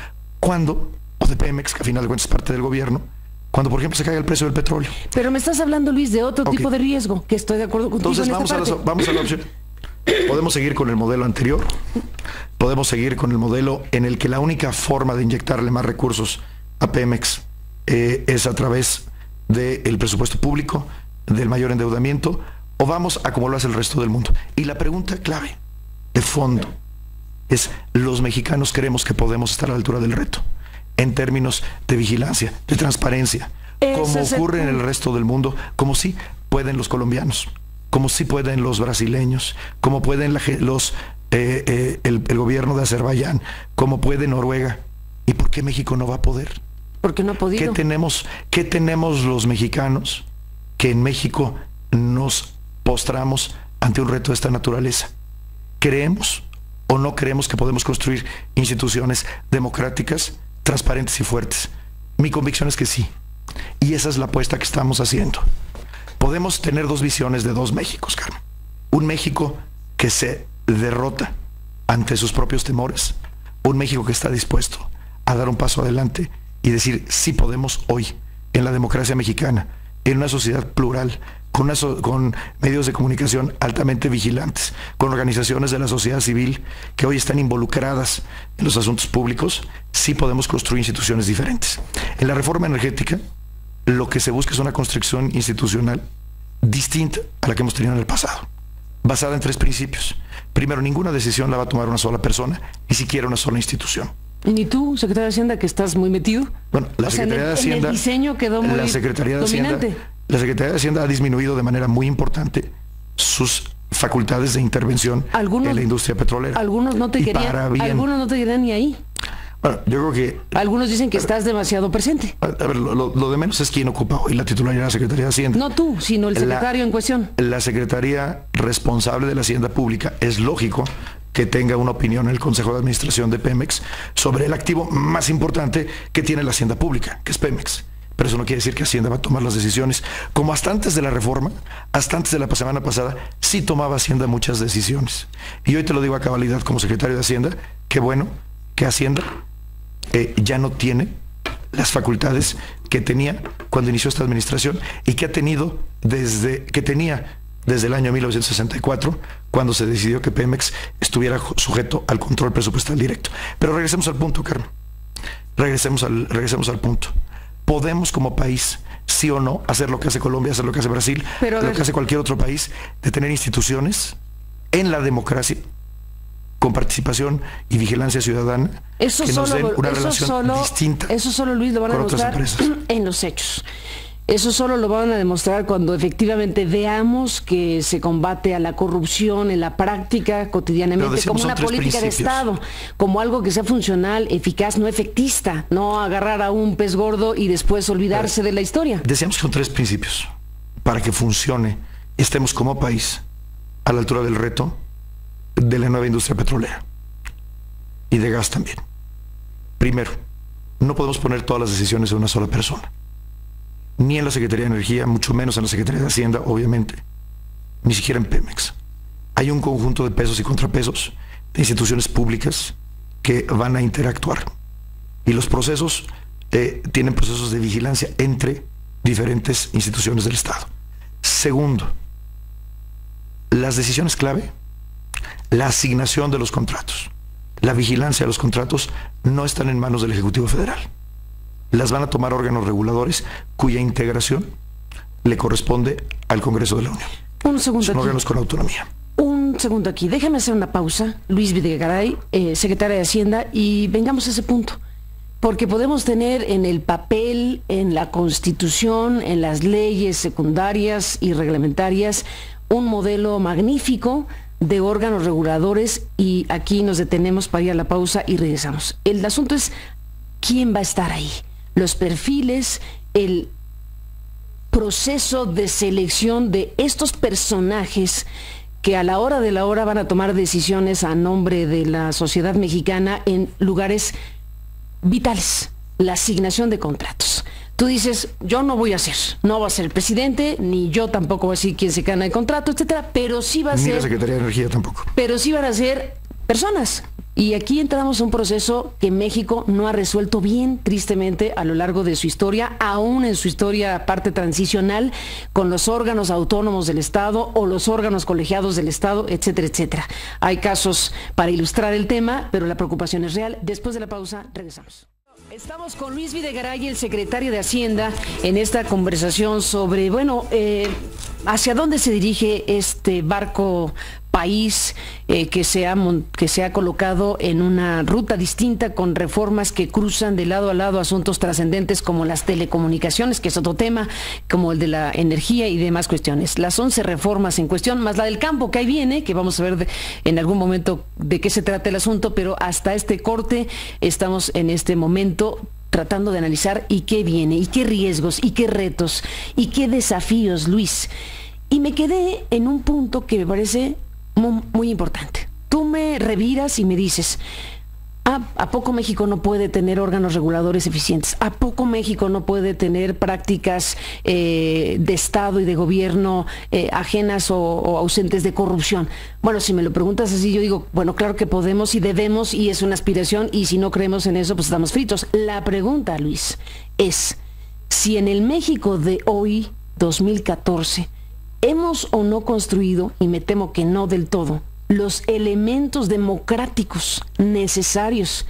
B: o de Pemex, que a final de cuentas es parte del gobierno, cuando por ejemplo se caiga el precio del petróleo.
A: Pero me estás hablando, Luis, de otro tipo de riesgo, que estoy de acuerdo contigo.
B: Entonces vamos a la opción. Podemos seguir con el modelo anterior, podemos seguir con el modelo en el que la única forma de inyectarle más recursos a Pemex es a través del presupuesto público, del mayor endeudamiento, o vamos a como lo hace el resto del mundo. Y la pregunta clave, de fondo, es: los mexicanos creemos que podemos estar a la altura del reto, en términos de vigilancia, de transparencia, como ocurre en el resto del mundo, como si pueden los colombianos, como sí pueden los brasileños, como pueden el gobierno de Azerbaiyán, como puede Noruega. ¿Y por qué México no va a poder?
A: Porque no ha podido.
B: ¿Qué tenemos los mexicanos que en México nos postramos ante un reto de esta naturaleza? ¿Creemos o no creemos que podemos construir instituciones democráticas, transparentes y fuertes? Mi convicción es que sí. Y esa es la apuesta que estamos haciendo. Podemos tener dos visiones de dos Méxicos, Carmen. Un México que se derrota ante sus propios temores. Un México que está dispuesto a dar un paso adelante y decir, sí podemos hoy, en la democracia mexicana, en una sociedad plural, con medios de comunicación altamente vigilantes, con organizaciones de la sociedad civil que hoy están involucradas en los asuntos públicos, sí podemos construir instituciones diferentes. En la reforma energética, lo que se busca es una construcción institucional distinta a la que hemos tenido en el pasado, basada en 3 principios. Primero, ninguna decisión la va a tomar una sola persona, ni siquiera una sola institución.
A: ¿Ni tú, secretario de Hacienda, que estás muy metido?
B: Bueno, la Secretaría de Hacienda,
A: en el diseño quedó muy dominante.
B: La Secretaría de Hacienda ha disminuido de manera muy importante sus facultades de intervención en la industria petrolera.
A: Algunos no te querían ni ahí.
B: Bueno, yo creo que...
A: Algunos dicen que estás demasiado presente.
B: A ver, lo de menos es quién ocupa hoy la titularidad de la Secretaría de Hacienda.
A: No tú, sino el secretario en cuestión.
B: La Secretaría responsable de la Hacienda Pública, es lógico que tenga una opinión en el Consejo de Administración de Pemex sobre el activo más importante que tiene la Hacienda Pública, que es Pemex. Pero eso no quiere decir que Hacienda va a tomar las decisiones. Como hasta antes de la reforma, hasta antes de la semana pasada, sí tomaba Hacienda muchas decisiones. Y hoy te lo digo a cabalidad como secretario de Hacienda, que bueno que Hacienda ya no tiene las facultades que tenía cuando inició esta administración y que tenía desde el año 1964, cuando se decidió que Pemex estuviera sujeto al control presupuestal directo. Pero regresemos al punto, Carmen. Regresemos al punto. Podemos como país, sí o no, hacer lo que hace Colombia, hacer lo que hace Brasil, lo que hace cualquier otro país, de tener instituciones en la democracia con participación y vigilancia ciudadana que nos den una relación distinta.
A: Eso solo, Luis, lo van a demostrar en los hechos. Eso solo lo van a demostrar cuando efectivamente veamos que se combate a la corrupción en la práctica cotidianamente como una política de Estado, como algo que sea funcional, eficaz, no efectista, no agarrar a un pez gordo y después olvidarse de la historia.
B: Decíamos que son 3 principios para que funcione, estemos como país a la altura del reto de la nueva industria petrolera y de gas también. Primero, no podemos poner todas las decisiones en una sola persona. Ni en la Secretaría de Energía, mucho menos en la Secretaría de Hacienda, obviamente, ni siquiera en Pemex. Hay un conjunto de pesos y contrapesos de instituciones públicas que van a interactuar. Y los procesos tienen procesos de vigilancia entre diferentes instituciones del Estado. Segundo, las decisiones clave, la asignación de los contratos, la vigilancia de los contratos no están en manos del Ejecutivo Federal. Las van a tomar órganos reguladores cuya integración le corresponde al Congreso de la Unión.
A: Un segundo.
B: Son órganos con autonomía.
A: Un segundo aquí. Déjame hacer una pausa, Luis Videgaray, secretario de Hacienda, y vengamos a ese punto. Porque podemos tener en el papel, en la Constitución, en las leyes secundarias y reglamentarias, un modelo magnífico de órganos reguladores, y aquí nos detenemos para ir a la pausa y regresamos. El asunto es quién va a estar ahí. Los perfiles, el proceso de selección de estos personajes que a la hora de la hora van a tomar decisiones a nombre de la sociedad mexicana en lugares vitales, la asignación de contratos. Tú dices, yo no voy a ser, no va a ser el presidente, ni yo tampoco voy a decir quién se gana el contrato, etcétera, pero sí va a ser...
B: Ni la Secretaría de Energía tampoco.
A: Pero sí van a ser personas. Y aquí entramos a un proceso que México no ha resuelto bien, tristemente, a lo largo de su historia, aún en su historia parte transicional, con los órganos autónomos del Estado o los órganos colegiados del Estado, etcétera, etcétera. Hay casos para ilustrar el tema, pero la preocupación es real. Después de la pausa, regresamos. Estamos con Luis Videgaray, el secretario de Hacienda, en esta conversación sobre, ¿Hacia dónde se dirige este barco país que se ha colocado en una ruta distinta, con reformas que cruzan de lado a lado asuntos trascendentes como las telecomunicaciones, que es otro tema, como el de la energía y demás cuestiones? Las 11 reformas en cuestión, más la del campo que ahí viene, que vamos a ver en algún momento de qué se trata el asunto, pero hasta este corte estamos en este momento tratando de analizar y qué viene, y qué riesgos, y qué retos, y qué desafíos, Luis. Y me quedé en un punto que me parece muy importante. Tú me reviras y me dices, ¿a poco México no puede tener órganos reguladores eficientes? ¿A poco México no puede tener prácticas de Estado y de gobierno ajenas o ausentes de corrupción? Bueno, si me lo preguntas así, yo digo, bueno, claro que podemos y debemos, y es una aspiración, y si no creemos en eso, pues estamos fritos. La pregunta, Luis, es si en el México de hoy, 2014, hemos o no construido, y me temo que no del todo, los elementos democráticos necesarios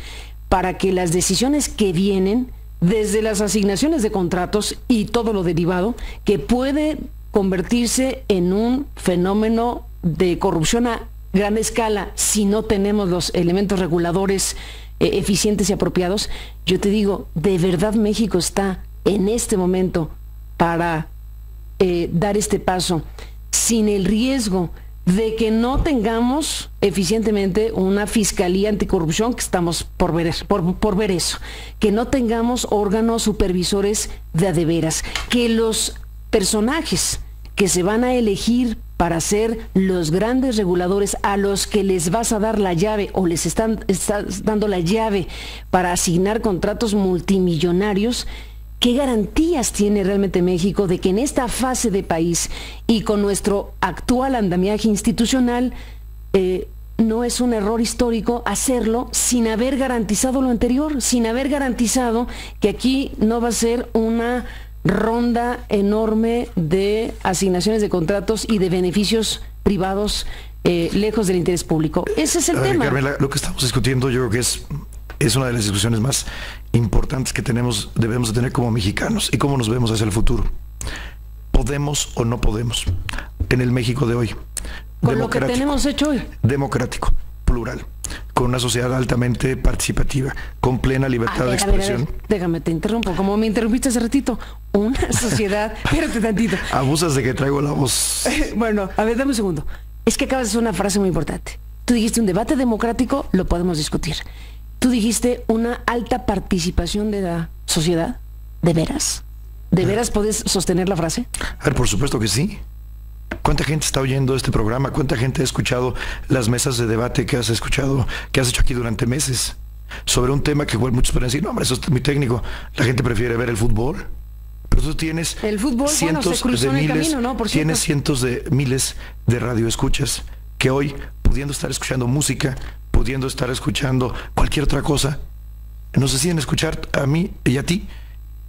A: para que las decisiones que vienen, desde las asignaciones de contratos y todo lo derivado, que puede convertirse en un fenómeno de corrupción a gran escala si no tenemos los elementos reguladores eficientes y apropiados, yo te digo, ¿de verdad México está en este momento para dar este paso sin el riesgo de que no tengamos eficientemente una fiscalía anticorrupción, que estamos por ver eso, que no tengamos órganos supervisores de a de veras, que los personajes que se van a elegir para ser los grandes reguladores a los que les vas a dar la llave o les estás dando la llave para asignar contratos multimillonarios? ¿Qué garantías tiene realmente México de que en esta fase de país y con nuestro actual andamiaje institucional no es un error histórico hacerlo sin haber garantizado lo anterior, sin haber garantizado que aquí no va a ser una ronda enorme de asignaciones de contratos y de beneficios privados lejos del interés público? Ese es el tema.
B: Carmela, lo que estamos discutiendo yo creo que es una de las discusiones más importantes que debemos de tener como mexicanos, y cómo nos vemos hacia el futuro. ¿Podemos o no podemos en el México de hoy?
A: Con lo que tenemos hecho hoy.
B: Democrático, plural, con una sociedad altamente participativa, con plena libertad de expresión.
A: A ver, déjame, te interrumpo, como me interrumpiste hace ratito. Una sociedad, espérate tantito.
B: Abusas de que traigo la voz.
A: Bueno, a ver, dame un segundo. Es que acabas de hacer una frase muy importante. Tú dijiste un debate democrático, lo podemos discutir. Tú dijiste una alta participación de la sociedad. ¿De veras? ¿De veras puedes sostener la frase?
B: A ver, por supuesto que sí. ¿Cuánta gente está oyendo este programa? ¿Cuánta gente ha escuchado las mesas de debate que has escuchado, que has hecho aquí durante meses? Sobre un tema que igual muchos pueden decir, no, hombre, eso es muy técnico. La gente prefiere ver el fútbol. Pero tú tienes
A: el fútbol,
B: cientos
A: se cruzó
B: de
A: en el
B: miles,
A: camino, ¿no? Por
B: tienes cientos de miles de radioescuchas que hoy, pudiendo estar escuchando música, pudiendo estar escuchando cualquier otra cosa, nos deciden escuchar a mí y a ti,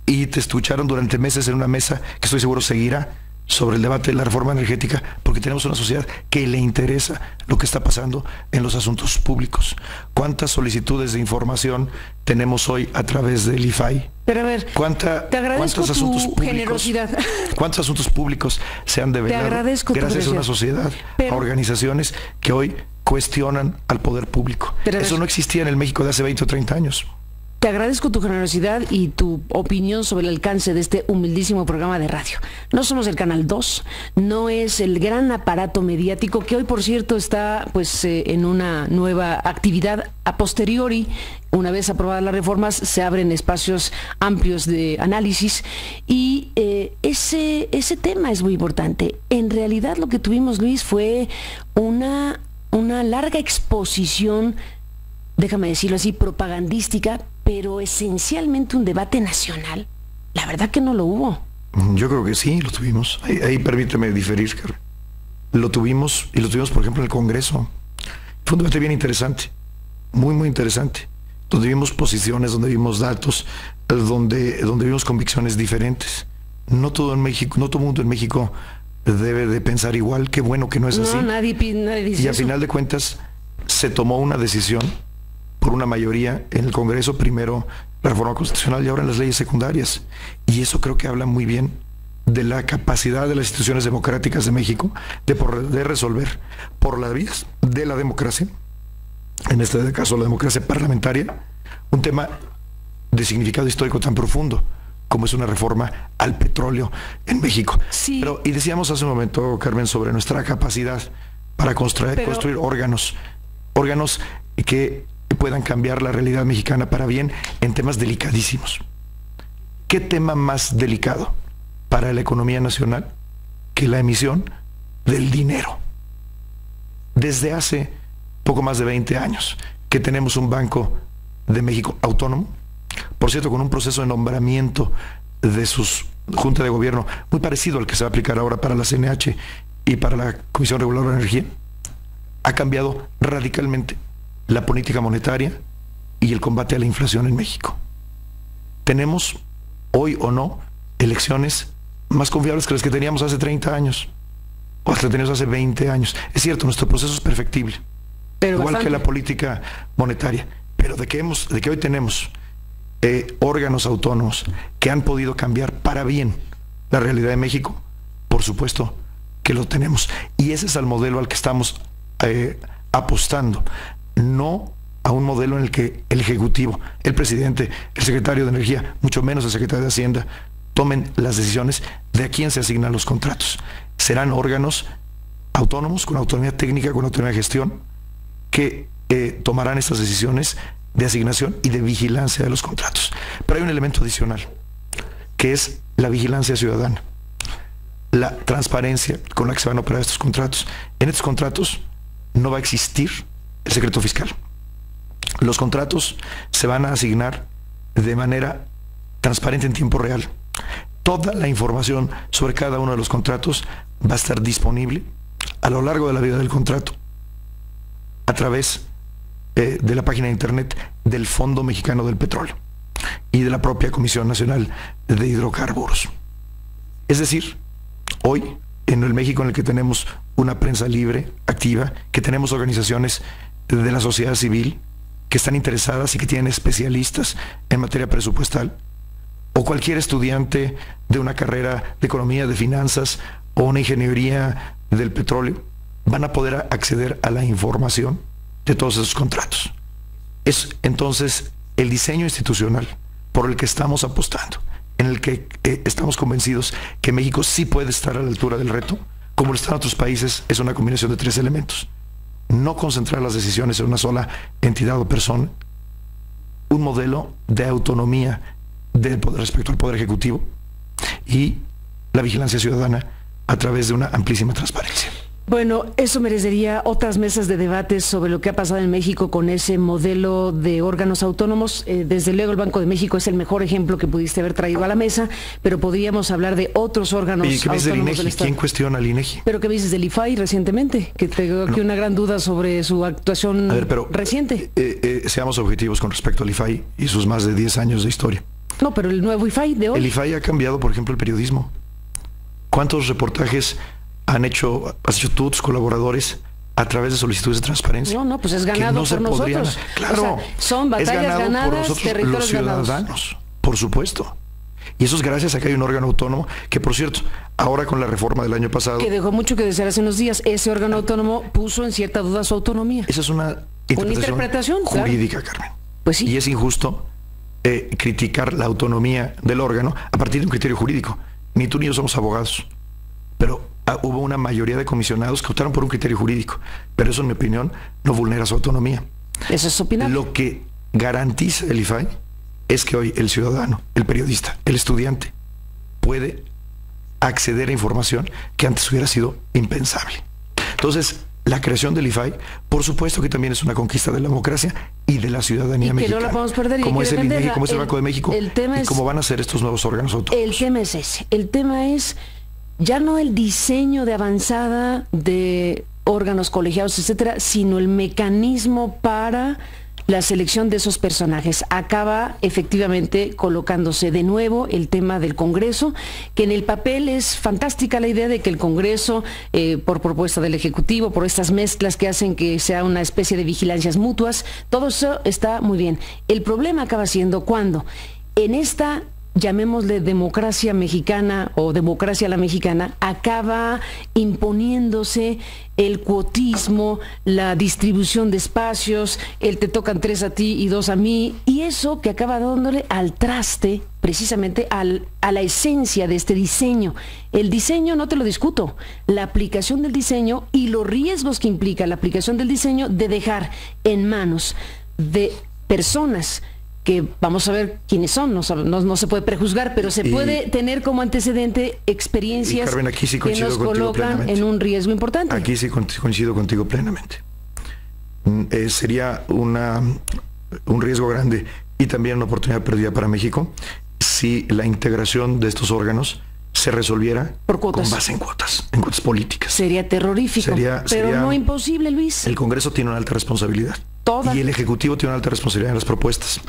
B: y te escucharon durante meses en una mesa que estoy seguro seguirá sobre el debate de la reforma energética, porque tenemos una sociedad que le interesa lo que está pasando en los asuntos públicos. ¿Cuántas solicitudes de información tenemos hoy a través del IFAI?
A: Pero a ver, te agradezco
B: ¿cuántos asuntos
A: tu
B: públicos,
A: generosidad.
B: ¿Cuántos asuntos públicos se han develado gracias a una sociedad, a organizaciones que hoy cuestionan al poder público? Eso no existía en el México de hace 20 o 30 años.
A: Te agradezco tu generosidad y tu opinión sobre el alcance de este humildísimo programa de radio. No somos el Canal 2, no es el gran aparato mediático que hoy, por cierto, está pues en una nueva actividad a posteriori. Una vez aprobadas las reformas, se abren espacios amplios de análisis y ese tema es muy importante. En realidad lo que tuvimos, Luis, fue una larga exposición, déjame decirlo así, propagandística, pero esencialmente un debate nacional. La verdad que no lo hubo.
B: Yo creo que sí, lo tuvimos. Ahí permíteme diferir, Carmen. Lo tuvimos, y lo tuvimos, por ejemplo, en el Congreso. Fue un debate bien interesante, muy interesante, donde vimos posiciones, donde vimos datos, donde vimos convicciones diferentes. No todo en México, no todo el mundo en México debe de pensar igual. Qué bueno que no es así.
A: Nadie dice
B: y a
A: eso.
B: Final de cuentas se tomó una decisión por una mayoría en el Congreso, primero la reforma constitucional y ahora en las leyes secundarias. Y eso creo que habla muy bien de la capacidad de las instituciones democráticas de México de resolver por las vías de la democracia, en este caso la democracia parlamentaria, un tema de significado histórico tan profundo como es una reforma al petróleo en México.
A: Sí.
B: Y decíamos hace un momento, Carmen, sobre nuestra capacidad para construir órganos que puedan cambiar la realidad mexicana para bien en temas delicadísimos. ¿Qué tema más delicado para la economía nacional que la emisión del dinero? Desde hace poco más de 20 años que tenemos un Banco de México autónomo, por cierto, con un proceso de nombramiento de sus junta de gobierno muy parecido al que se va a aplicar ahora para la CNH y para la Comisión Reguladora de Energía, ha cambiado radicalmente la política monetaria y el combate a la inflación en México. Tenemos, hoy o no, elecciones más confiables que las que teníamos hace 30 años, o las que teníamos hace 20 años. Es cierto, nuestro proceso es perfectible, pero igual bastante que la política monetaria, pero de que hoy tenemos órganos autónomos que han podido cambiar para bien la realidad de México, por supuesto que lo tenemos. Y ese es el modelo al que estamos apostando, no a un modelo en el que el Ejecutivo, el presidente, el secretario de Energía, mucho menos el secretario de Hacienda, tomen las decisiones de a quién se asignan los contratos. Serán órganos autónomos, con autonomía técnica, con autonomía de gestión, que tomarán estas decisiones de asignación y de vigilancia de los contratos. Pero hay un elemento adicional, que es la vigilancia ciudadana, la transparencia con la que se van a operar estos contratos. En estos contratos no va a existir el secreto fiscal. Los contratos se van a asignar de manera transparente en tiempo real. Toda la información sobre cada uno de los contratos va a estar disponible a lo largo de la vida del contrato a través de la página de internet del Fondo Mexicano del Petróleo y de la propia Comisión Nacional de Hidrocarburos. Es decir, hoy, en el México en el que tenemos una prensa libre, activa, que tenemos organizaciones de la sociedad civil que están interesadas y que tienen especialistas en materia presupuestal, o cualquier estudiante de una carrera de economía, de finanzas o una ingeniería del petróleo, van a poder acceder a la información de todos esos contratos. Es entonces el diseño institucional por el que estamos apostando, en el que estamos convencidos que México sí puede estar a la altura del reto, como lo están otros países. Es una combinación de 3 elementos: no concentrar las decisiones en una sola entidad o persona, un modelo de autonomía del poder respecto al Poder Ejecutivo y la vigilancia ciudadana a través de una amplísima transparencia.
A: Bueno, eso merecería otras mesas de debate sobre lo que ha pasado en México con ese modelo de órganos autónomos. Desde luego el Banco de México es el mejor ejemplo que pudiste haber traído a la mesa, pero podríamos hablar de otros órganos
B: autónomos. ¿Y qué me dices del INEGI? ¿Quién cuestiona al INEGI?
A: ¿Pero qué me dices del IFAI recientemente? Que tengo aquí una gran duda sobre su actuación reciente.
B: Seamos objetivos con respecto al IFAI y sus más de 10 años de historia.
A: No, pero el nuevo IFAI de hoy.
B: El IFAI ha cambiado, por ejemplo, el periodismo. ¿Cuántos reportajes has hecho tú, tus colaboradores, a través de solicitudes de transparencia?
A: No, pues es ganado por nosotros.
B: Claro,
A: o sea, son batallas ganadas, por nosotros, territorios
B: los ciudadanos, ganados. Por supuesto. Y eso es gracias a que hay un órgano autónomo que, por cierto, ahora con la reforma del año pasado,
A: que dejó mucho que desear hace unos días, ese órgano autónomo puso en cierta duda su autonomía.
B: Esa es una interpretación jurídica, claro. Carmen.
A: Pues sí.
B: Y es injusto criticar la autonomía del órgano a partir de un criterio jurídico. Ni tú ni yo somos abogados, pero hubo una mayoría de comisionados que optaron por un criterio jurídico, pero eso, en mi opinión, no vulnera su autonomía.
A: Eso es opinar.
B: Lo que garantiza el IFAI es que hoy el ciudadano, el periodista, el estudiante puede acceder a información que antes hubiera sido impensable. Entonces, la creación del IFAI, por supuesto que también es una conquista de la democracia y de la ciudadanía mexicana.
A: Que no la podemos perder.
B: Como es el INEGI, como es el Banco de México, y cómo van a ser estos nuevos órganos autónomos.
A: El tema es ese. El tema es ya no el diseño de avanzada de órganos colegiados, etcétera, sino el mecanismo para la selección de esos personajes. Acaba efectivamente colocándose de nuevo el tema del Congreso, que en el papel es fantástica la idea de que el Congreso, por propuesta del Ejecutivo, por estas mezclas que hacen que sea una especie de vigilancias mutuas, todo eso está muy bien. El problema acaba siendo cuando en esta llamémosle democracia mexicana o democracia a la mexicana, acaba imponiéndose el cuotismo, la distribución de espacios, el te tocan 3 a ti y 2 a mí, y eso que acaba dándole al traste precisamente a la esencia de este diseño. El diseño no te lo discuto, la aplicación del diseño y los riesgos que implica la aplicación del diseño de dejar en manos de personas que vamos a ver quiénes son, no se puede prejuzgar, pero se puede tener como antecedente experiencias
B: Carmen, aquí sí
A: que nos colocan en un riesgo importante.
B: Aquí sí coincido contigo plenamente. Sería un riesgo grande y también una oportunidad perdida para México si la integración de estos órganos se resolviera
A: por cuotas,
B: con base en cuotas políticas.
A: Sería terrorífico, pero no imposible, Luis.
B: El Congreso tiene una alta responsabilidad. Y el Ejecutivo tiene una alta responsabilidad en las propuestas.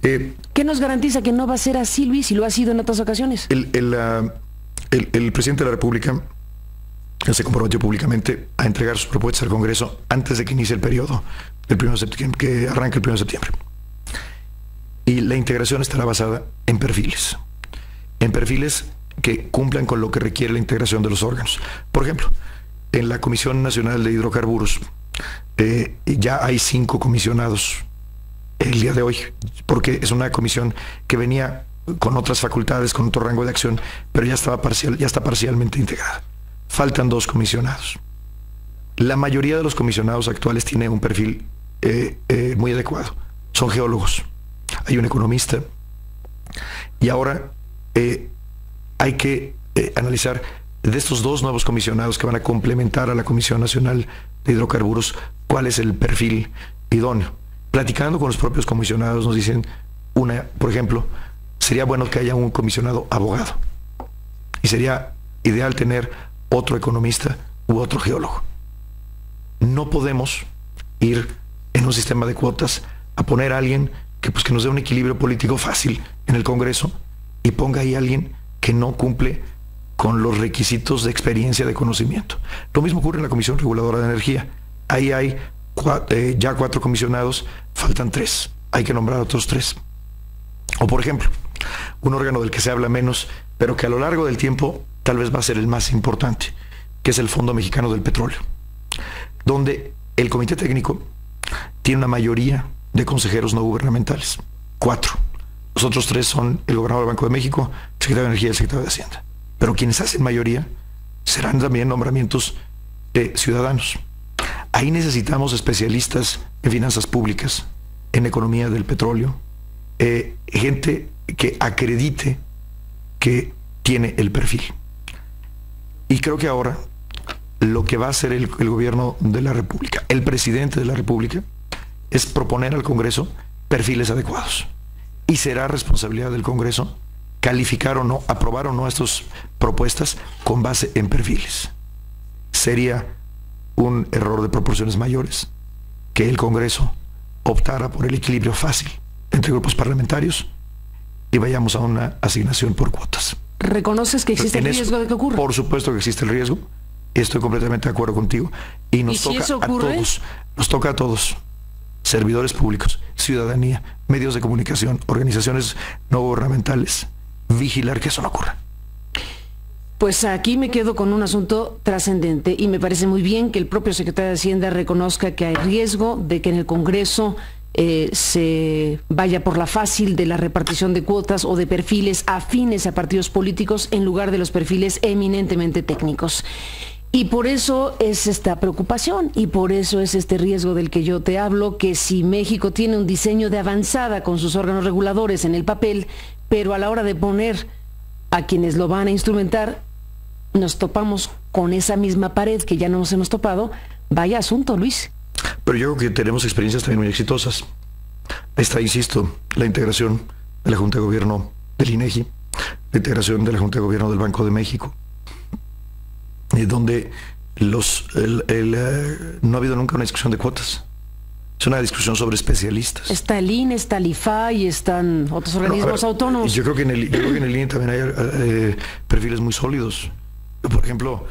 A: ¿Qué nos garantiza que no va a ser así, Luis, y lo ha sido en otras ocasiones?
B: El presidente de la República se comprometió públicamente a entregar sus propuestas al Congreso antes de que inicie el periodo del 1 de septiembre, que arranque el 1 de septiembre. Y la integración estará basada en perfiles que cumplan con lo que requiere la integración de los órganos. Por ejemplo, en la Comisión Nacional de Hidrocarburos ya hay 5 comisionados el día de hoy, porque es una comisión que venía con otras facultades, con otro rango de acción, pero ya está parcialmente integrada. Faltan 2 comisionados. La mayoría de los comisionados actuales tiene un perfil muy adecuado. Son geólogos. Hay un economista. Y ahora hay que analizar de estos 2 nuevos comisionados que van a complementar a la Comisión Nacional de Hidrocarburos, cuál es el perfil idóneo. Platicando con los propios comisionados nos dicen, por ejemplo, sería bueno que haya un comisionado abogado y sería ideal tener otro economista u otro geólogo. No podemos ir en un sistema de cuotas a poner a alguien que nos dé un equilibrio político fácil en el Congreso y ponga ahí a alguien que no cumple con los requisitos de experiencia, de conocimiento. Lo mismo ocurre en la Comisión Reguladora de Energía. Ahí hay ya 4 comisionados, faltan 3. Hay que nombrar otros 3. O por ejemplo, un órgano del que se habla menos, pero que a lo largo del tiempo tal vez va a ser el más importante, que es el Fondo Mexicano del Petróleo, donde el Comité Técnico tiene una mayoría de consejeros no gubernamentales. 4. Los otros 3 son el gobernador del Banco de México, el secretario de Energía y el secretario de Hacienda. Pero quienes hacen mayoría serán también nombramientos de ciudadanos. Ahí necesitamos especialistas en finanzas públicas, en economía del petróleo, gente que acredite que tiene el perfil. Y creo que ahora lo que va a hacer el gobierno de la República, el presidente de la República, es proponer al Congreso perfiles adecuados. Y será responsabilidad del Congreso calificar o no, aprobar o no estas propuestas con base en perfiles. Sería un error de proporciones mayores que el Congreso optara por el equilibrio fácil entre grupos parlamentarios y vayamos a una asignación por cuotas.
A: ¿Reconoces que existe el riesgo de que ocurra?
B: Por supuesto que existe el riesgo. Estoy completamente de acuerdo contigo. Y nos toca a todos. Nos toca a todos. Servidores públicos, ciudadanía, medios de comunicación, organizaciones no gubernamentales, vigilar que eso no ocurra.
A: Pues aquí me quedo con un asunto trascendente y me parece muy bien que el propio secretario de Hacienda reconozca que hay riesgo de que en el Congreso se vaya por la fácil de la repartición de cuotas o de perfiles afines a partidos políticos en lugar de los perfiles eminentemente técnicos. Y por eso es esta preocupación y por eso es este riesgo del que yo te hablo, que si México tiene un diseño de avanzada con sus órganos reguladores en el papel, pero a la hora de poner a quienes lo van a instrumentar, nos topamos con esa misma pared que ya no nos hemos topado. Vaya asunto, Luis.
B: Pero yo creo que tenemos experiencias también muy exitosas. Ahí está, insisto, la integración de la Junta de Gobierno del INEGI, la integración de la Junta de Gobierno del Banco de México, donde no ha habido nunca una discusión de cuotas. Es una discusión sobre especialistas.
A: Está el INE, está el IFA y están otros organismos autónomos.
B: Yo creo que en el INE también hay perfiles muy sólidos. Por ejemplo,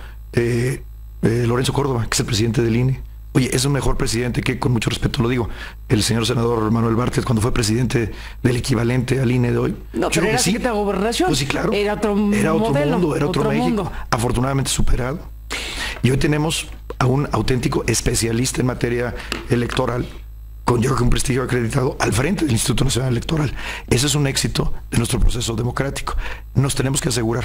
B: Lorenzo Córdoba, que es el presidente del INE, Oye, es un mejor presidente que, con mucho respeto lo digo, el señor senador Manuel Bartlett, cuando fue presidente del equivalente al INE de hoy.
A: No, pero era secretario de Gobernación.
B: Pues sí, claro.
A: Era otro modelo,
B: mundo, era otro México,
A: mundo.
B: Afortunadamente superado. Y hoy tenemos a un auténtico especialista en materia electoral, con yo creo que un prestigio acreditado al frente del Instituto Nacional Electoral. Ese es un éxito de nuestro proceso democrático. Nos tenemos que asegurar,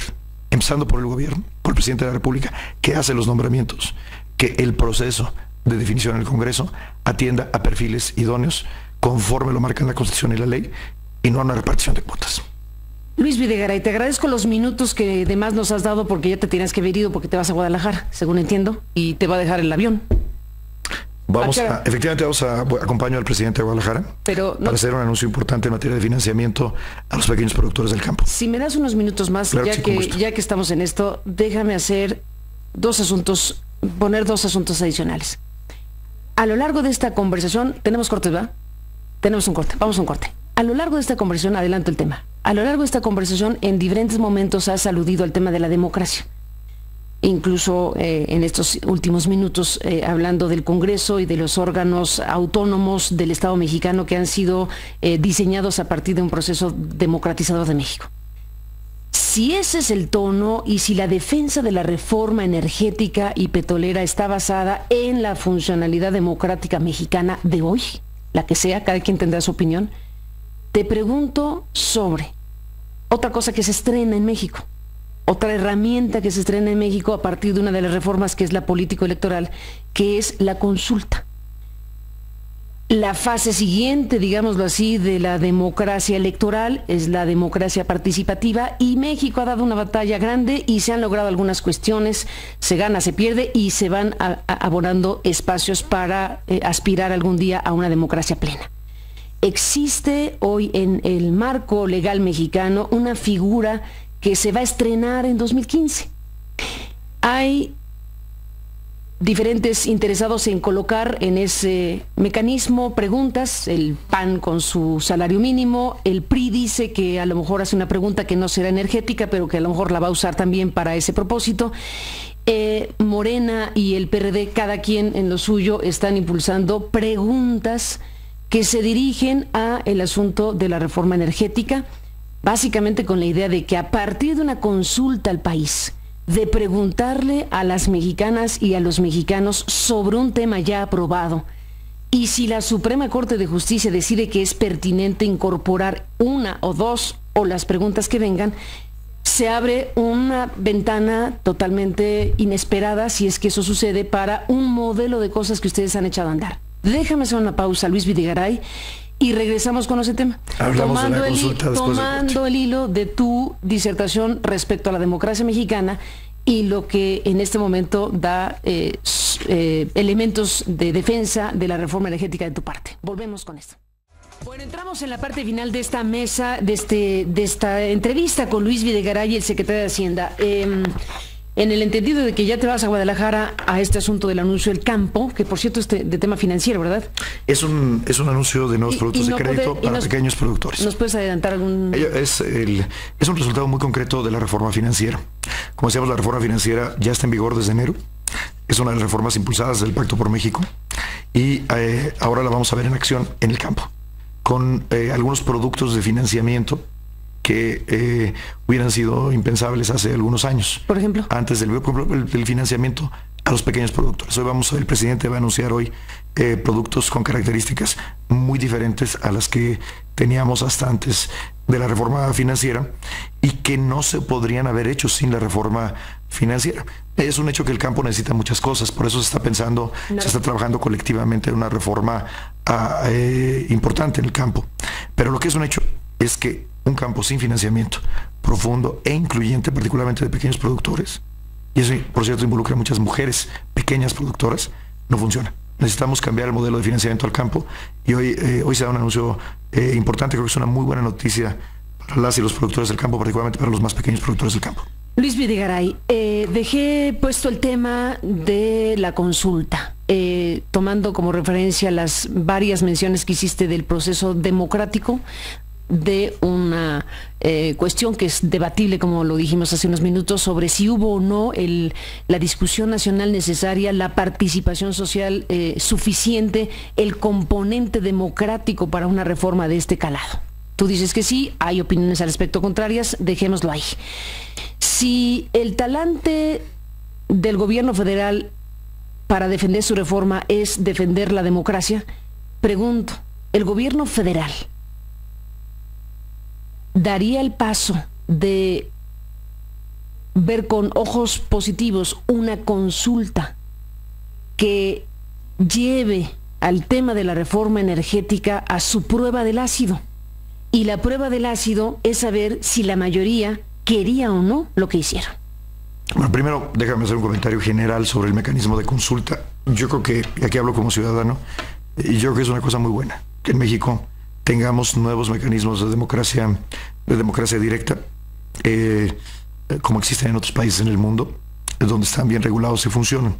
B: empezando por el gobierno, por el presidente de la República, que hace los nombramientos, que el proceso de definición en el Congreso atienda a perfiles idóneos conforme lo marcan la Constitución y la ley, y no a una repartición de cuotas.
A: Luis Videgaray, te agradezco los minutos que además nos has dado, porque ya te tienes que haber ido porque te vas a Guadalajara, según entiendo, y te va a dejar el avión.
B: Efectivamente acompaño al presidente de Guadalajara para hacer un anuncio importante en materia de financiamiento a los pequeños productores del campo.
A: Si me das unos minutos más, claro, ya que estamos en esto, déjame hacer poner dos asuntos adicionales. A lo largo de esta conversación, tenemos cortes, ¿verdad? Tenemos un corte, vamos a un corte. A lo largo de esta conversación, adelanto el tema. A lo largo de esta conversación, en diferentes momentos has aludido al tema de la democracia. Incluso en estos últimos minutos, hablando del Congreso y de los órganos autónomos del Estado mexicano que han sido diseñados a partir de un proceso democratizador de México. Si ese es el tono y si la defensa de la reforma energética y petrolera está basada en la funcionalidad democrática mexicana de hoy, la que sea, cada quien tendrá su opinión, te pregunto sobre otra cosa que se estrena en México, otra herramienta que se estrena en México a partir de una de las reformas que es la político-electoral, que es la consulta. La fase siguiente, digámoslo así, de la democracia electoral es la democracia participativa, y México ha dado una batalla grande y se han logrado algunas cuestiones, se gana, se pierde, y se van abonando espacios para aspirar algún día a una democracia plena. Existe hoy en el marco legal mexicano una figura que se va a estrenar en 2015. Hay diferentes interesados en colocar en ese mecanismo preguntas, el PAN con su salario mínimo, el PRI dice que a lo mejor hace una pregunta que no será energética, pero que a lo mejor la va a usar también para ese propósito. Morena y el PRD, cada quien en lo suyo, están impulsando preguntas que se dirigen a el asunto de la reforma energética, básicamente con la idea de que a partir de una consulta al país, de preguntarle a las mexicanas y a los mexicanos sobre un tema ya aprobado, y si la Suprema Corte de Justicia decide que es pertinente incorporar una o dos o las preguntas que vengan, se abre una ventana totalmente inesperada, si es que eso sucede, para un modelo de cosas que ustedes han echado a andar. Déjame hacer una pausa, Luis Videgaray, y regresamos con ese tema.
B: Hablamos de la consulta
A: tomando el hilo de tu disertación respecto a la democracia mexicana y lo que en este momento da elementos de defensa de la reforma energética de tu parte. Volvemos con esto. Bueno, entramos en la parte final de esta mesa, de esta entrevista con Luis Videgaray, el secretario de Hacienda. En el entendido de que ya te vas a Guadalajara a este asunto del anuncio del campo, que por cierto es de tema financiero, ¿verdad?
B: Es un anuncio de nuevos productos de crédito para pequeños productores.
A: ¿Nos puedes adelantar algún...?
B: Es un resultado muy concreto de la reforma financiera. Como decíamos, la reforma financiera ya está en vigor desde enero. Es una de las reformas impulsadas del Pacto por México. Y ahora la vamos a ver en acción en el campo, con algunos productos de financiamiento que hubieran sido impensables hace algunos años.
A: Por ejemplo,
B: antes del financiamiento a los pequeños productores. El presidente va a anunciar hoy productos con características muy diferentes a las que teníamos hasta antes de la reforma financiera y que no se podrían haber hecho sin la reforma financiera. Es un hecho que el campo necesita muchas cosas, por eso se está pensando, se está trabajando colectivamente en una reforma importante en el campo. Pero lo que es un hecho es que un campo sin financiamiento profundo e incluyente, particularmente de pequeños productores, y eso, por cierto, involucra a muchas mujeres pequeñas productoras, no funciona. Necesitamos cambiar el modelo de financiamiento al campo y hoy se da un anuncio importante. Creo que es una muy buena noticia para las y los productores del campo, particularmente para los más pequeños productores del campo.
A: Luis Videgaray, dejé puesto el tema de la consulta, tomando como referencia las varias menciones que hiciste del proceso democrático. de una cuestión que es debatible, como lo dijimos hace unos minutos, sobre si hubo o no la discusión nacional necesaria, la participación social suficiente, el componente democrático para una reforma de este calado. Tú dices que sí, hay opiniones al respecto contrarias, dejémoslo ahí. Si el talante del gobierno federal para defender su reforma es defender la democracia, pregunto, ¿el gobierno federal daría el paso de ver con ojos positivos una consulta que lleve al tema de la reforma energética a su prueba del ácido? Y la prueba del ácido es saber si la mayoría quería o no lo que hicieron.
B: Bueno, primero déjame hacer un comentario general sobre el mecanismo de consulta. Yo creo que, y aquí hablo como ciudadano, y yo creo que es una cosa muy buena que en México tengamos nuevos mecanismos de democracia directa, como existen en otros países en el mundo, donde están bien regulados y funcionan.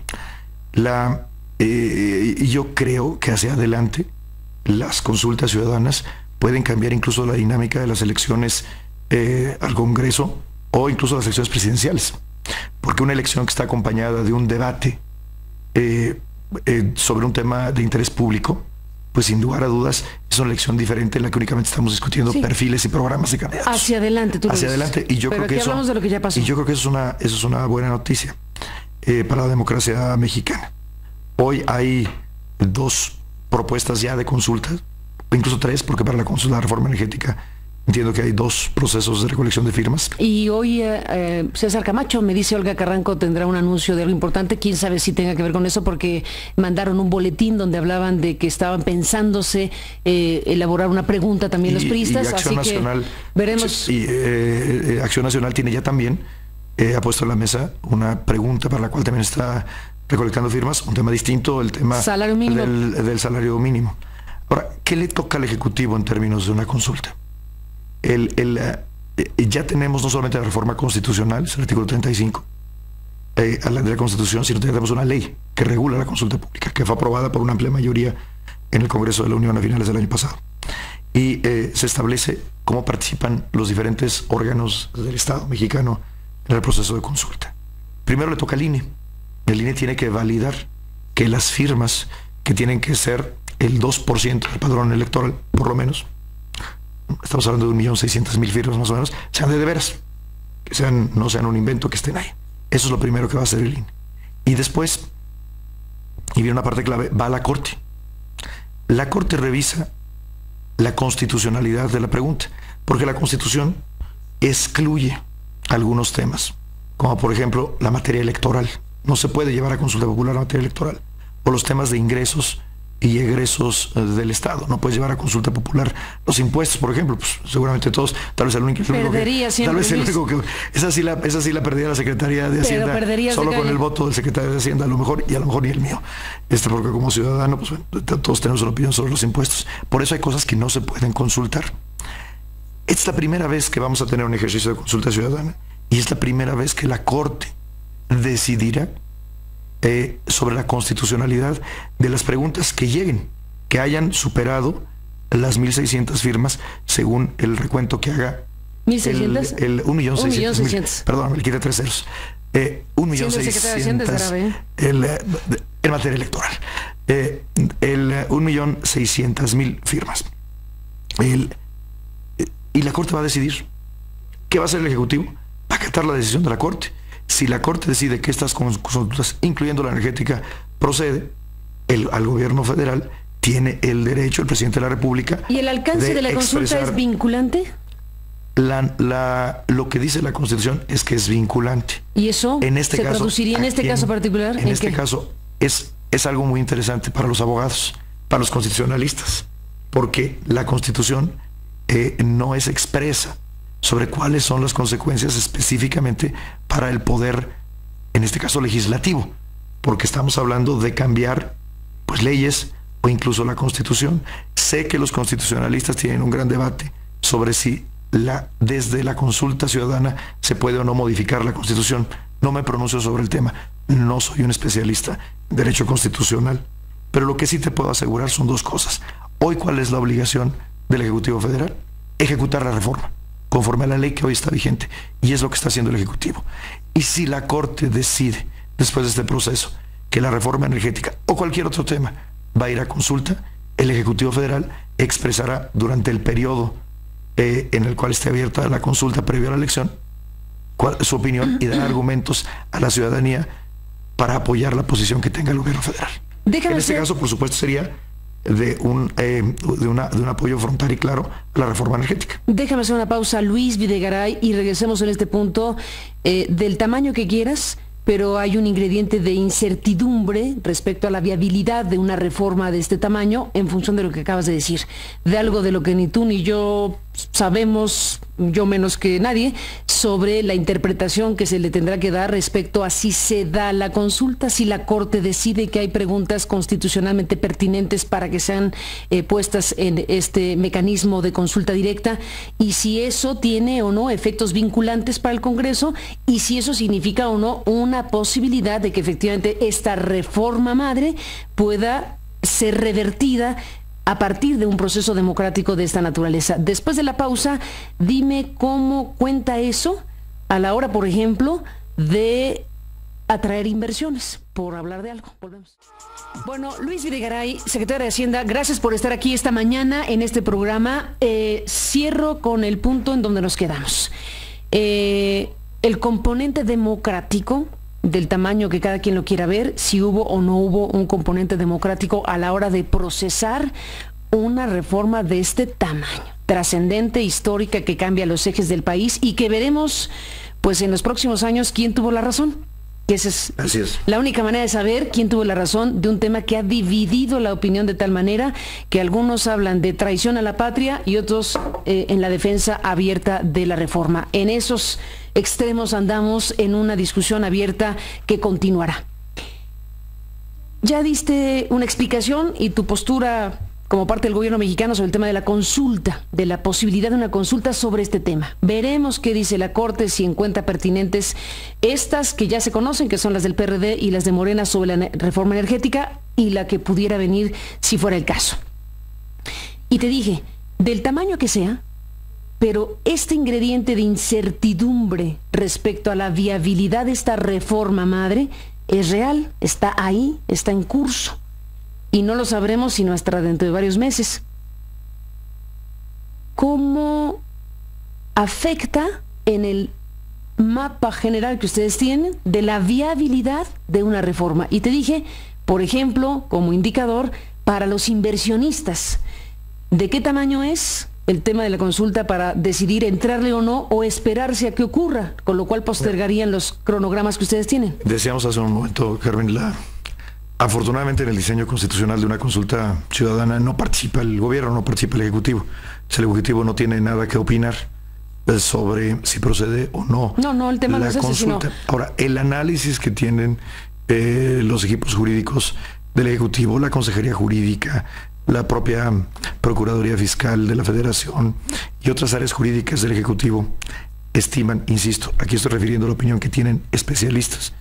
B: Yo creo que hacia adelante las consultas ciudadanas pueden cambiar incluso la dinámica de las elecciones al Congreso o incluso las elecciones presidenciales. Porque una elección que está acompañada de un debate sobre un tema de interés público, pues sin lugar a dudas es una elección diferente en la que únicamente estamos discutiendo perfiles y programas de candidatos.
A: Hacia adelante, tú
B: hacia adelante. Y yo
A: Pero
B: creo que
A: hablamos de lo que ya pasó.
B: Y yo creo que eso es una buena noticia para la democracia mexicana. Hoy hay 2 propuestas ya de consulta, incluso 3, porque para la reforma energética entiendo que hay 2 procesos de recolección de firmas.
A: Y hoy César Camacho, me dice Olga Carranco, tendrá un anuncio de algo importante. Quién sabe si tenga que ver con eso, porque mandaron un boletín donde hablaban de que estaban pensándose elaborar una pregunta también los priistas.
B: Y Acción
A: así
B: Nacional,
A: que veremos.
B: Y Acción Nacional tiene ya también ha puesto en la mesa una pregunta para la cual también está recolectando firmas, un tema distinto, el tema
A: salario mínimo.
B: Del salario mínimo. Ahora, ¿qué le toca al Ejecutivo en términos de una consulta? Ya tenemos no solamente la reforma constitucional, es el artículo 35 de la Constitución, sino que tenemos una ley que regula la consulta pública, que fue aprobada por una amplia mayoría en el Congreso de la Unión a finales del año pasado. Y se establece cómo participan los diferentes órganos del Estado mexicano en el proceso de consulta. Primero le toca al INE. El INE tiene que validar que las firmas, que tienen que ser el 2% del padrón electoral, por lo menos, estamos hablando de 1.600.000 firmas más o menos, sean de veras, que no sean un invento, que estén ahí. Eso es lo primero que va a hacer el INE. Y después, y viene una parte clave, va a la Corte. La Corte revisa la constitucionalidad de la pregunta, porque la Constitución excluye algunos temas, como por ejemplo la materia electoral. No se puede llevar a consulta popular la materia electoral, o los temas de ingresos y egresos del Estado. No puedes llevar a consulta popular los impuestos, por ejemplo. Pues seguramente todos, tal vez el único que esa sí la perdería la Secretaría de Hacienda solo con el voto del Secretario de Hacienda, a lo mejor, y a lo mejor ni el mío. Porque como ciudadano, pues bueno, todos tenemos una opinión sobre los impuestos. Por eso hay cosas que no se pueden consultar. Esta es la primera vez que vamos a tener un ejercicio de consulta ciudadana, y es la primera vez que la Corte decidirá sobre la constitucionalidad de las preguntas que lleguen, que hayan superado las 1.600 firmas, según el recuento que haga
A: 1.600.
B: el 1.600.000. Perdón, me quité 3 ceros. 1.600.000 en materia electoral. 1.600.000 firmas. Y la Corte va a decidir. ¿Qué va a hacer el Ejecutivo? Va a acatar la decisión de la Corte. Si la Corte decide que estas consultas, incluyendo la energética, procede, al gobierno federal tiene el derecho, el presidente de la República.
A: ¿Y el alcance de la consulta es vinculante?
B: Lo que dice la Constitución es que es vinculante.
A: ¿Y eso se traduciría en este caso particular?
B: En este caso es algo muy interesante para los abogados, para los constitucionalistas, porque la Constitución no es expresa sobre cuáles son las consecuencias específicamente para el poder, en este caso legislativo, porque estamos hablando de cambiar pues leyes o incluso la Constitución. Sé que los constitucionalistas tienen un gran debate sobre si desde la consulta ciudadana se puede o no modificar la Constitución. No me pronuncio sobre el tema, no soy un especialista en derecho constitucional, pero lo que sí te puedo asegurar son 2 cosas. Hoy, ¿cuál es la obligación del Ejecutivo Federal? ejecutar la reforma conforme a la ley que hoy está vigente, y es lo que está haciendo el Ejecutivo. Y si la Corte decide, después de este proceso, que la reforma energética o cualquier otro tema va a ir a consulta, el Ejecutivo Federal expresará durante el periodo en el cual esté abierta la consulta previo a la elección su opinión y dar argumentos a la ciudadanía para apoyar la posición que tenga el gobierno federal. En este caso, por supuesto, sería de un apoyo frontal y claro a la reforma energética.
A: Déjame hacer una pausa, Luis Videgaray, y regresemos en este punto del tamaño que quieras, pero hay un ingrediente de incertidumbre respecto a la viabilidad de una reforma de este tamaño en función de lo que acabas de decir, de algo de lo que ni tú ni yo sabemos, yo menos que nadie, sobre la interpretación que se le tendrá que dar respecto a si se da la consulta, si la Corte decide que hay preguntas constitucionalmente pertinentes para que sean puestas en este mecanismo de consulta directa, y si eso tiene o no efectos vinculantes para el Congreso, y si eso significa o no una posibilidad de que efectivamente esta reforma madre pueda ser revertida a partir de un proceso democrático de esta naturaleza. Después de la pausa, dime cómo cuenta eso a la hora, por ejemplo, de atraer inversiones, por hablar de algo. Volvemos. Bueno, Luis Videgaray, secretario de Hacienda, gracias por estar aquí esta mañana en este programa. Cierro con el punto en donde nos quedamos. El componente democrático, del tamaño que cada quien lo quiera ver, si hubo o no hubo un componente democrático a la hora de procesar una reforma de este tamaño, trascendente, histórica, que cambia los ejes del país y que veremos pues en los próximos años quién tuvo la razón. Que esa es la única manera de saber quién tuvo la razón de un tema que ha dividido la opinión de tal manera que algunos hablan de traición a la patria y otros en la defensa abierta de la reforma. En esos extremos andamos en una discusión abierta que continuará. Ya diste una explicación y tu postura como parte del gobierno mexicano sobre el tema de la consulta, de la posibilidad de una consulta sobre este tema. Veremos qué dice la Corte, si encuentra pertinentes estas que ya se conocen, que son las del PRD y las de Morena sobre la reforma energética, y la que pudiera venir si fuera el caso. Y te dije, del tamaño que sea, pero este ingrediente de incertidumbre respecto a la viabilidad de esta reforma madre es real, está ahí, está en curso. Y no lo sabremos sino hasta dentro de varios meses. ¿Cómo afecta en el mapa general que ustedes tienen de la viabilidad de una reforma? Y te dije, por ejemplo, como indicador, para los inversionistas, ¿de qué tamaño es el tema de la consulta para decidir entrarle o no, o esperarse a que ocurra, con lo cual postergarían los cronogramas que ustedes tienen?
B: Decíamos hace un momento, Carmen, afortunadamente en el diseño constitucional de una consulta ciudadana no participa el gobierno, no participa el Ejecutivo. El Ejecutivo no tiene nada que opinar sobre si procede o no,
A: el tema
B: la
A: no es
B: consulta.
A: Ese, sino...
B: Ahora, el análisis que tienen los equipos jurídicos del Ejecutivo, la Consejería Jurídica, la propia Procuraduría Fiscal de la Federación y otras áreas jurídicas del Ejecutivo estiman, insisto, aquí estoy refiriendo a la opinión que tienen especialistas,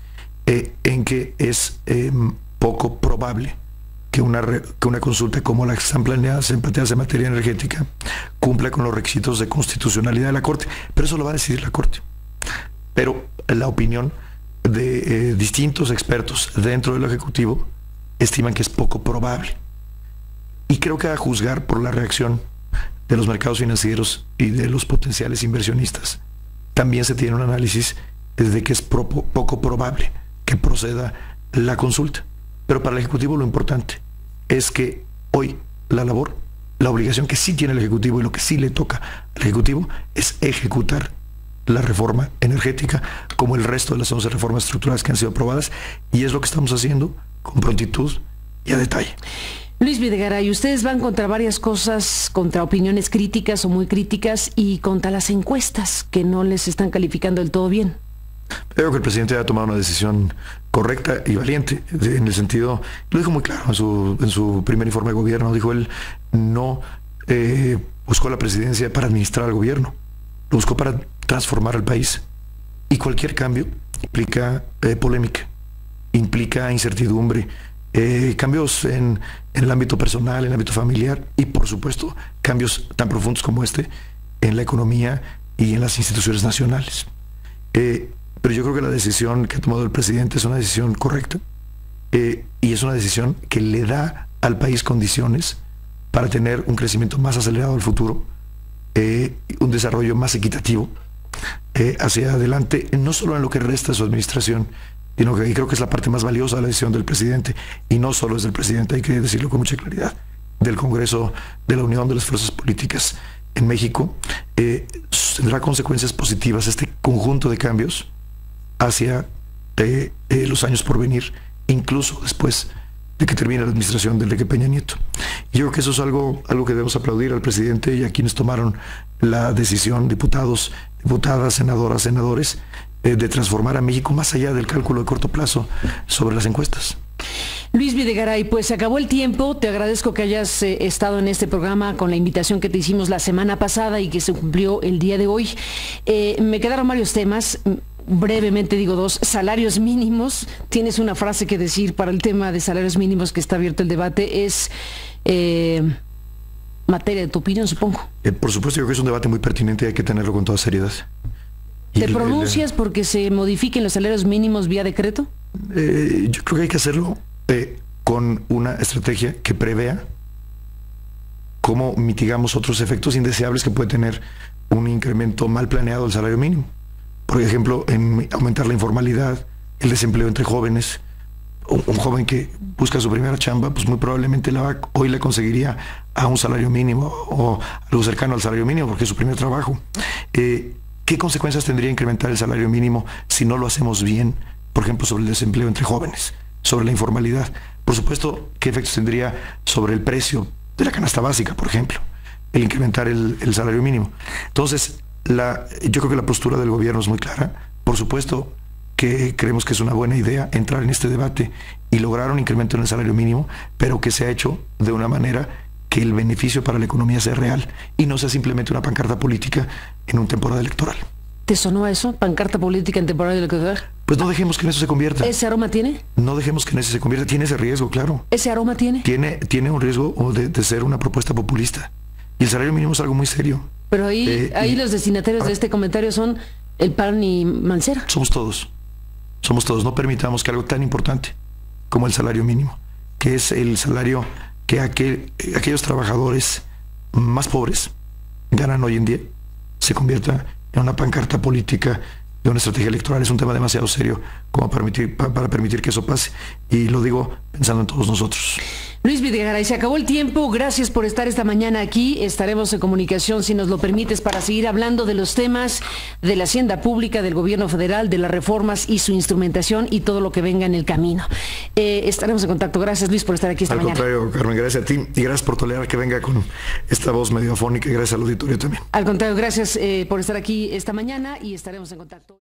B: en que es poco probable que una consulta como la que están planeadas en materia energética cumpla con los requisitos de constitucionalidad de la Corte, pero eso lo va a decidir la Corte. Pero la opinión de distintos expertos dentro del Ejecutivo estiman que es poco probable. Y creo que a juzgar por la reacción de los mercados financieros y de los potenciales inversionistas, también se tiene un análisis de que es poco probable que proceda la consulta. Pero para el Ejecutivo lo importante es que hoy la obligación que sí tiene el Ejecutivo y lo que sí le toca al Ejecutivo es ejecutar la reforma energética como el resto de las 11 reformas estructurales que han sido aprobadas, y es lo que estamos haciendo con prontitud y a detalle.
A: Luis Videgaray, ustedes van contra varias cosas, contra opiniones críticas o muy críticas y contra las encuestas que no les están calificando del todo bien.
B: Creo que el presidente ha tomado una decisión correcta y valiente, en el sentido, lo dijo muy claro en su primer informe de gobierno, dijo él, no buscó la presidencia para administrar al gobierno, lo buscó para transformar al país. Y cualquier cambio implica polémica, implica incertidumbre, cambios en el ámbito personal, en el ámbito familiar y por supuesto cambios tan profundos como este en la economía y en las instituciones nacionales. Pero yo creo que la decisión que ha tomado el presidente es una decisión correcta, y es una decisión que le da al país condiciones para tener un crecimiento más acelerado al futuro, un desarrollo más equitativo hacia adelante, no solo en lo que resta de su administración, sino que creo que es la parte más valiosa de la decisión del presidente, y no solo es del presidente, hay que decirlo con mucha claridad, del Congreso de la Unión de las Fuerzas Políticas en México. Tendrá consecuencias positivas este conjunto de cambios hacia los años por venir, incluso después de que termine la administración de Enrique Peña Nieto. Y yo creo que eso es algo que debemos aplaudir al presidente y a quienes tomaron la decisión, diputados, diputadas, senadoras, senadores, de transformar a México más allá del cálculo de corto plazo sobre las encuestas.
A: Luis Videgaray, pues se acabó el tiempo. Te agradezco que hayas estado en este programa con la invitación que te hicimos la semana pasada y que se cumplió el día de hoy. Me quedaron varios temas. Brevemente digo dos: salarios mínimos. Tienes una frase que decir para el tema de salarios mínimos, que está abierto el debate. Es materia de tu opinión, supongo. Por supuesto, yo creo que es un debate muy pertinente y hay que tenerlo con toda seriedad. ¿Te pronuncias porque se modifiquen los salarios mínimos vía decreto? Yo creo que hay que hacerlo con una estrategia que prevea cómo mitigamos otros efectos indeseables que puede tener un incremento mal planeado del salario mínimo. Por ejemplo, en aumentar la informalidad, el desempleo entre jóvenes. Un joven que busca su primera chamba, pues muy probablemente hoy le conseguiría a un salario mínimo o algo cercano al salario mínimo porque es su primer trabajo. ¿Qué consecuencias tendría incrementar el salario mínimo si no lo hacemos bien? Por ejemplo, sobre el desempleo entre jóvenes, sobre la informalidad. Por supuesto, ¿qué efectos tendría sobre el precio de la canasta básica, por ejemplo, el incrementar el salario mínimo? Entonces, yo creo que la postura del gobierno es muy clara. Por supuesto que creemos que es una buena idea entrar en este debate y lograr un incremento en el salario mínimo, pero que sea hecho de una manera que el beneficio para la economía sea real y no sea simplemente una pancarta política en un temporada electoral. ¿Te sonó a eso? ¿Pancarta política en temporada electoral? Pues no dejemos que en eso se convierta. ¿Ese aroma tiene? No dejemos que en eso se convierta. Tiene ese riesgo, claro. ¿Ese aroma tiene? Tiene un riesgo de ser una propuesta populista. Y el salario mínimo es algo muy serio. Pero ahí los destinatarios de este comentario son el PAN y Mancera. Somos todos. Somos todos. No permitamos que algo tan importante como el salario mínimo, que es el salario que aquellos trabajadores más pobres ganan hoy en día, se convierta en una pancarta política de una estrategia electoral. Es un tema demasiado serio como para permitir que eso pase. Y lo digo pensando en todos nosotros. Luis Videgaray, se acabó el tiempo. Gracias por estar esta mañana aquí. Estaremos en comunicación, si nos lo permites, para seguir hablando de los temas de la hacienda pública, del gobierno federal, de las reformas y su instrumentación y todo lo que venga en el camino. Estaremos en contacto. Gracias, Luis, por estar aquí esta mañana. Al contrario, Carmen, gracias a ti y gracias por tolerar que venga con esta voz medio afónica y gracias al auditorio también. Al contrario, gracias por estar aquí esta mañana y estaremos en contacto.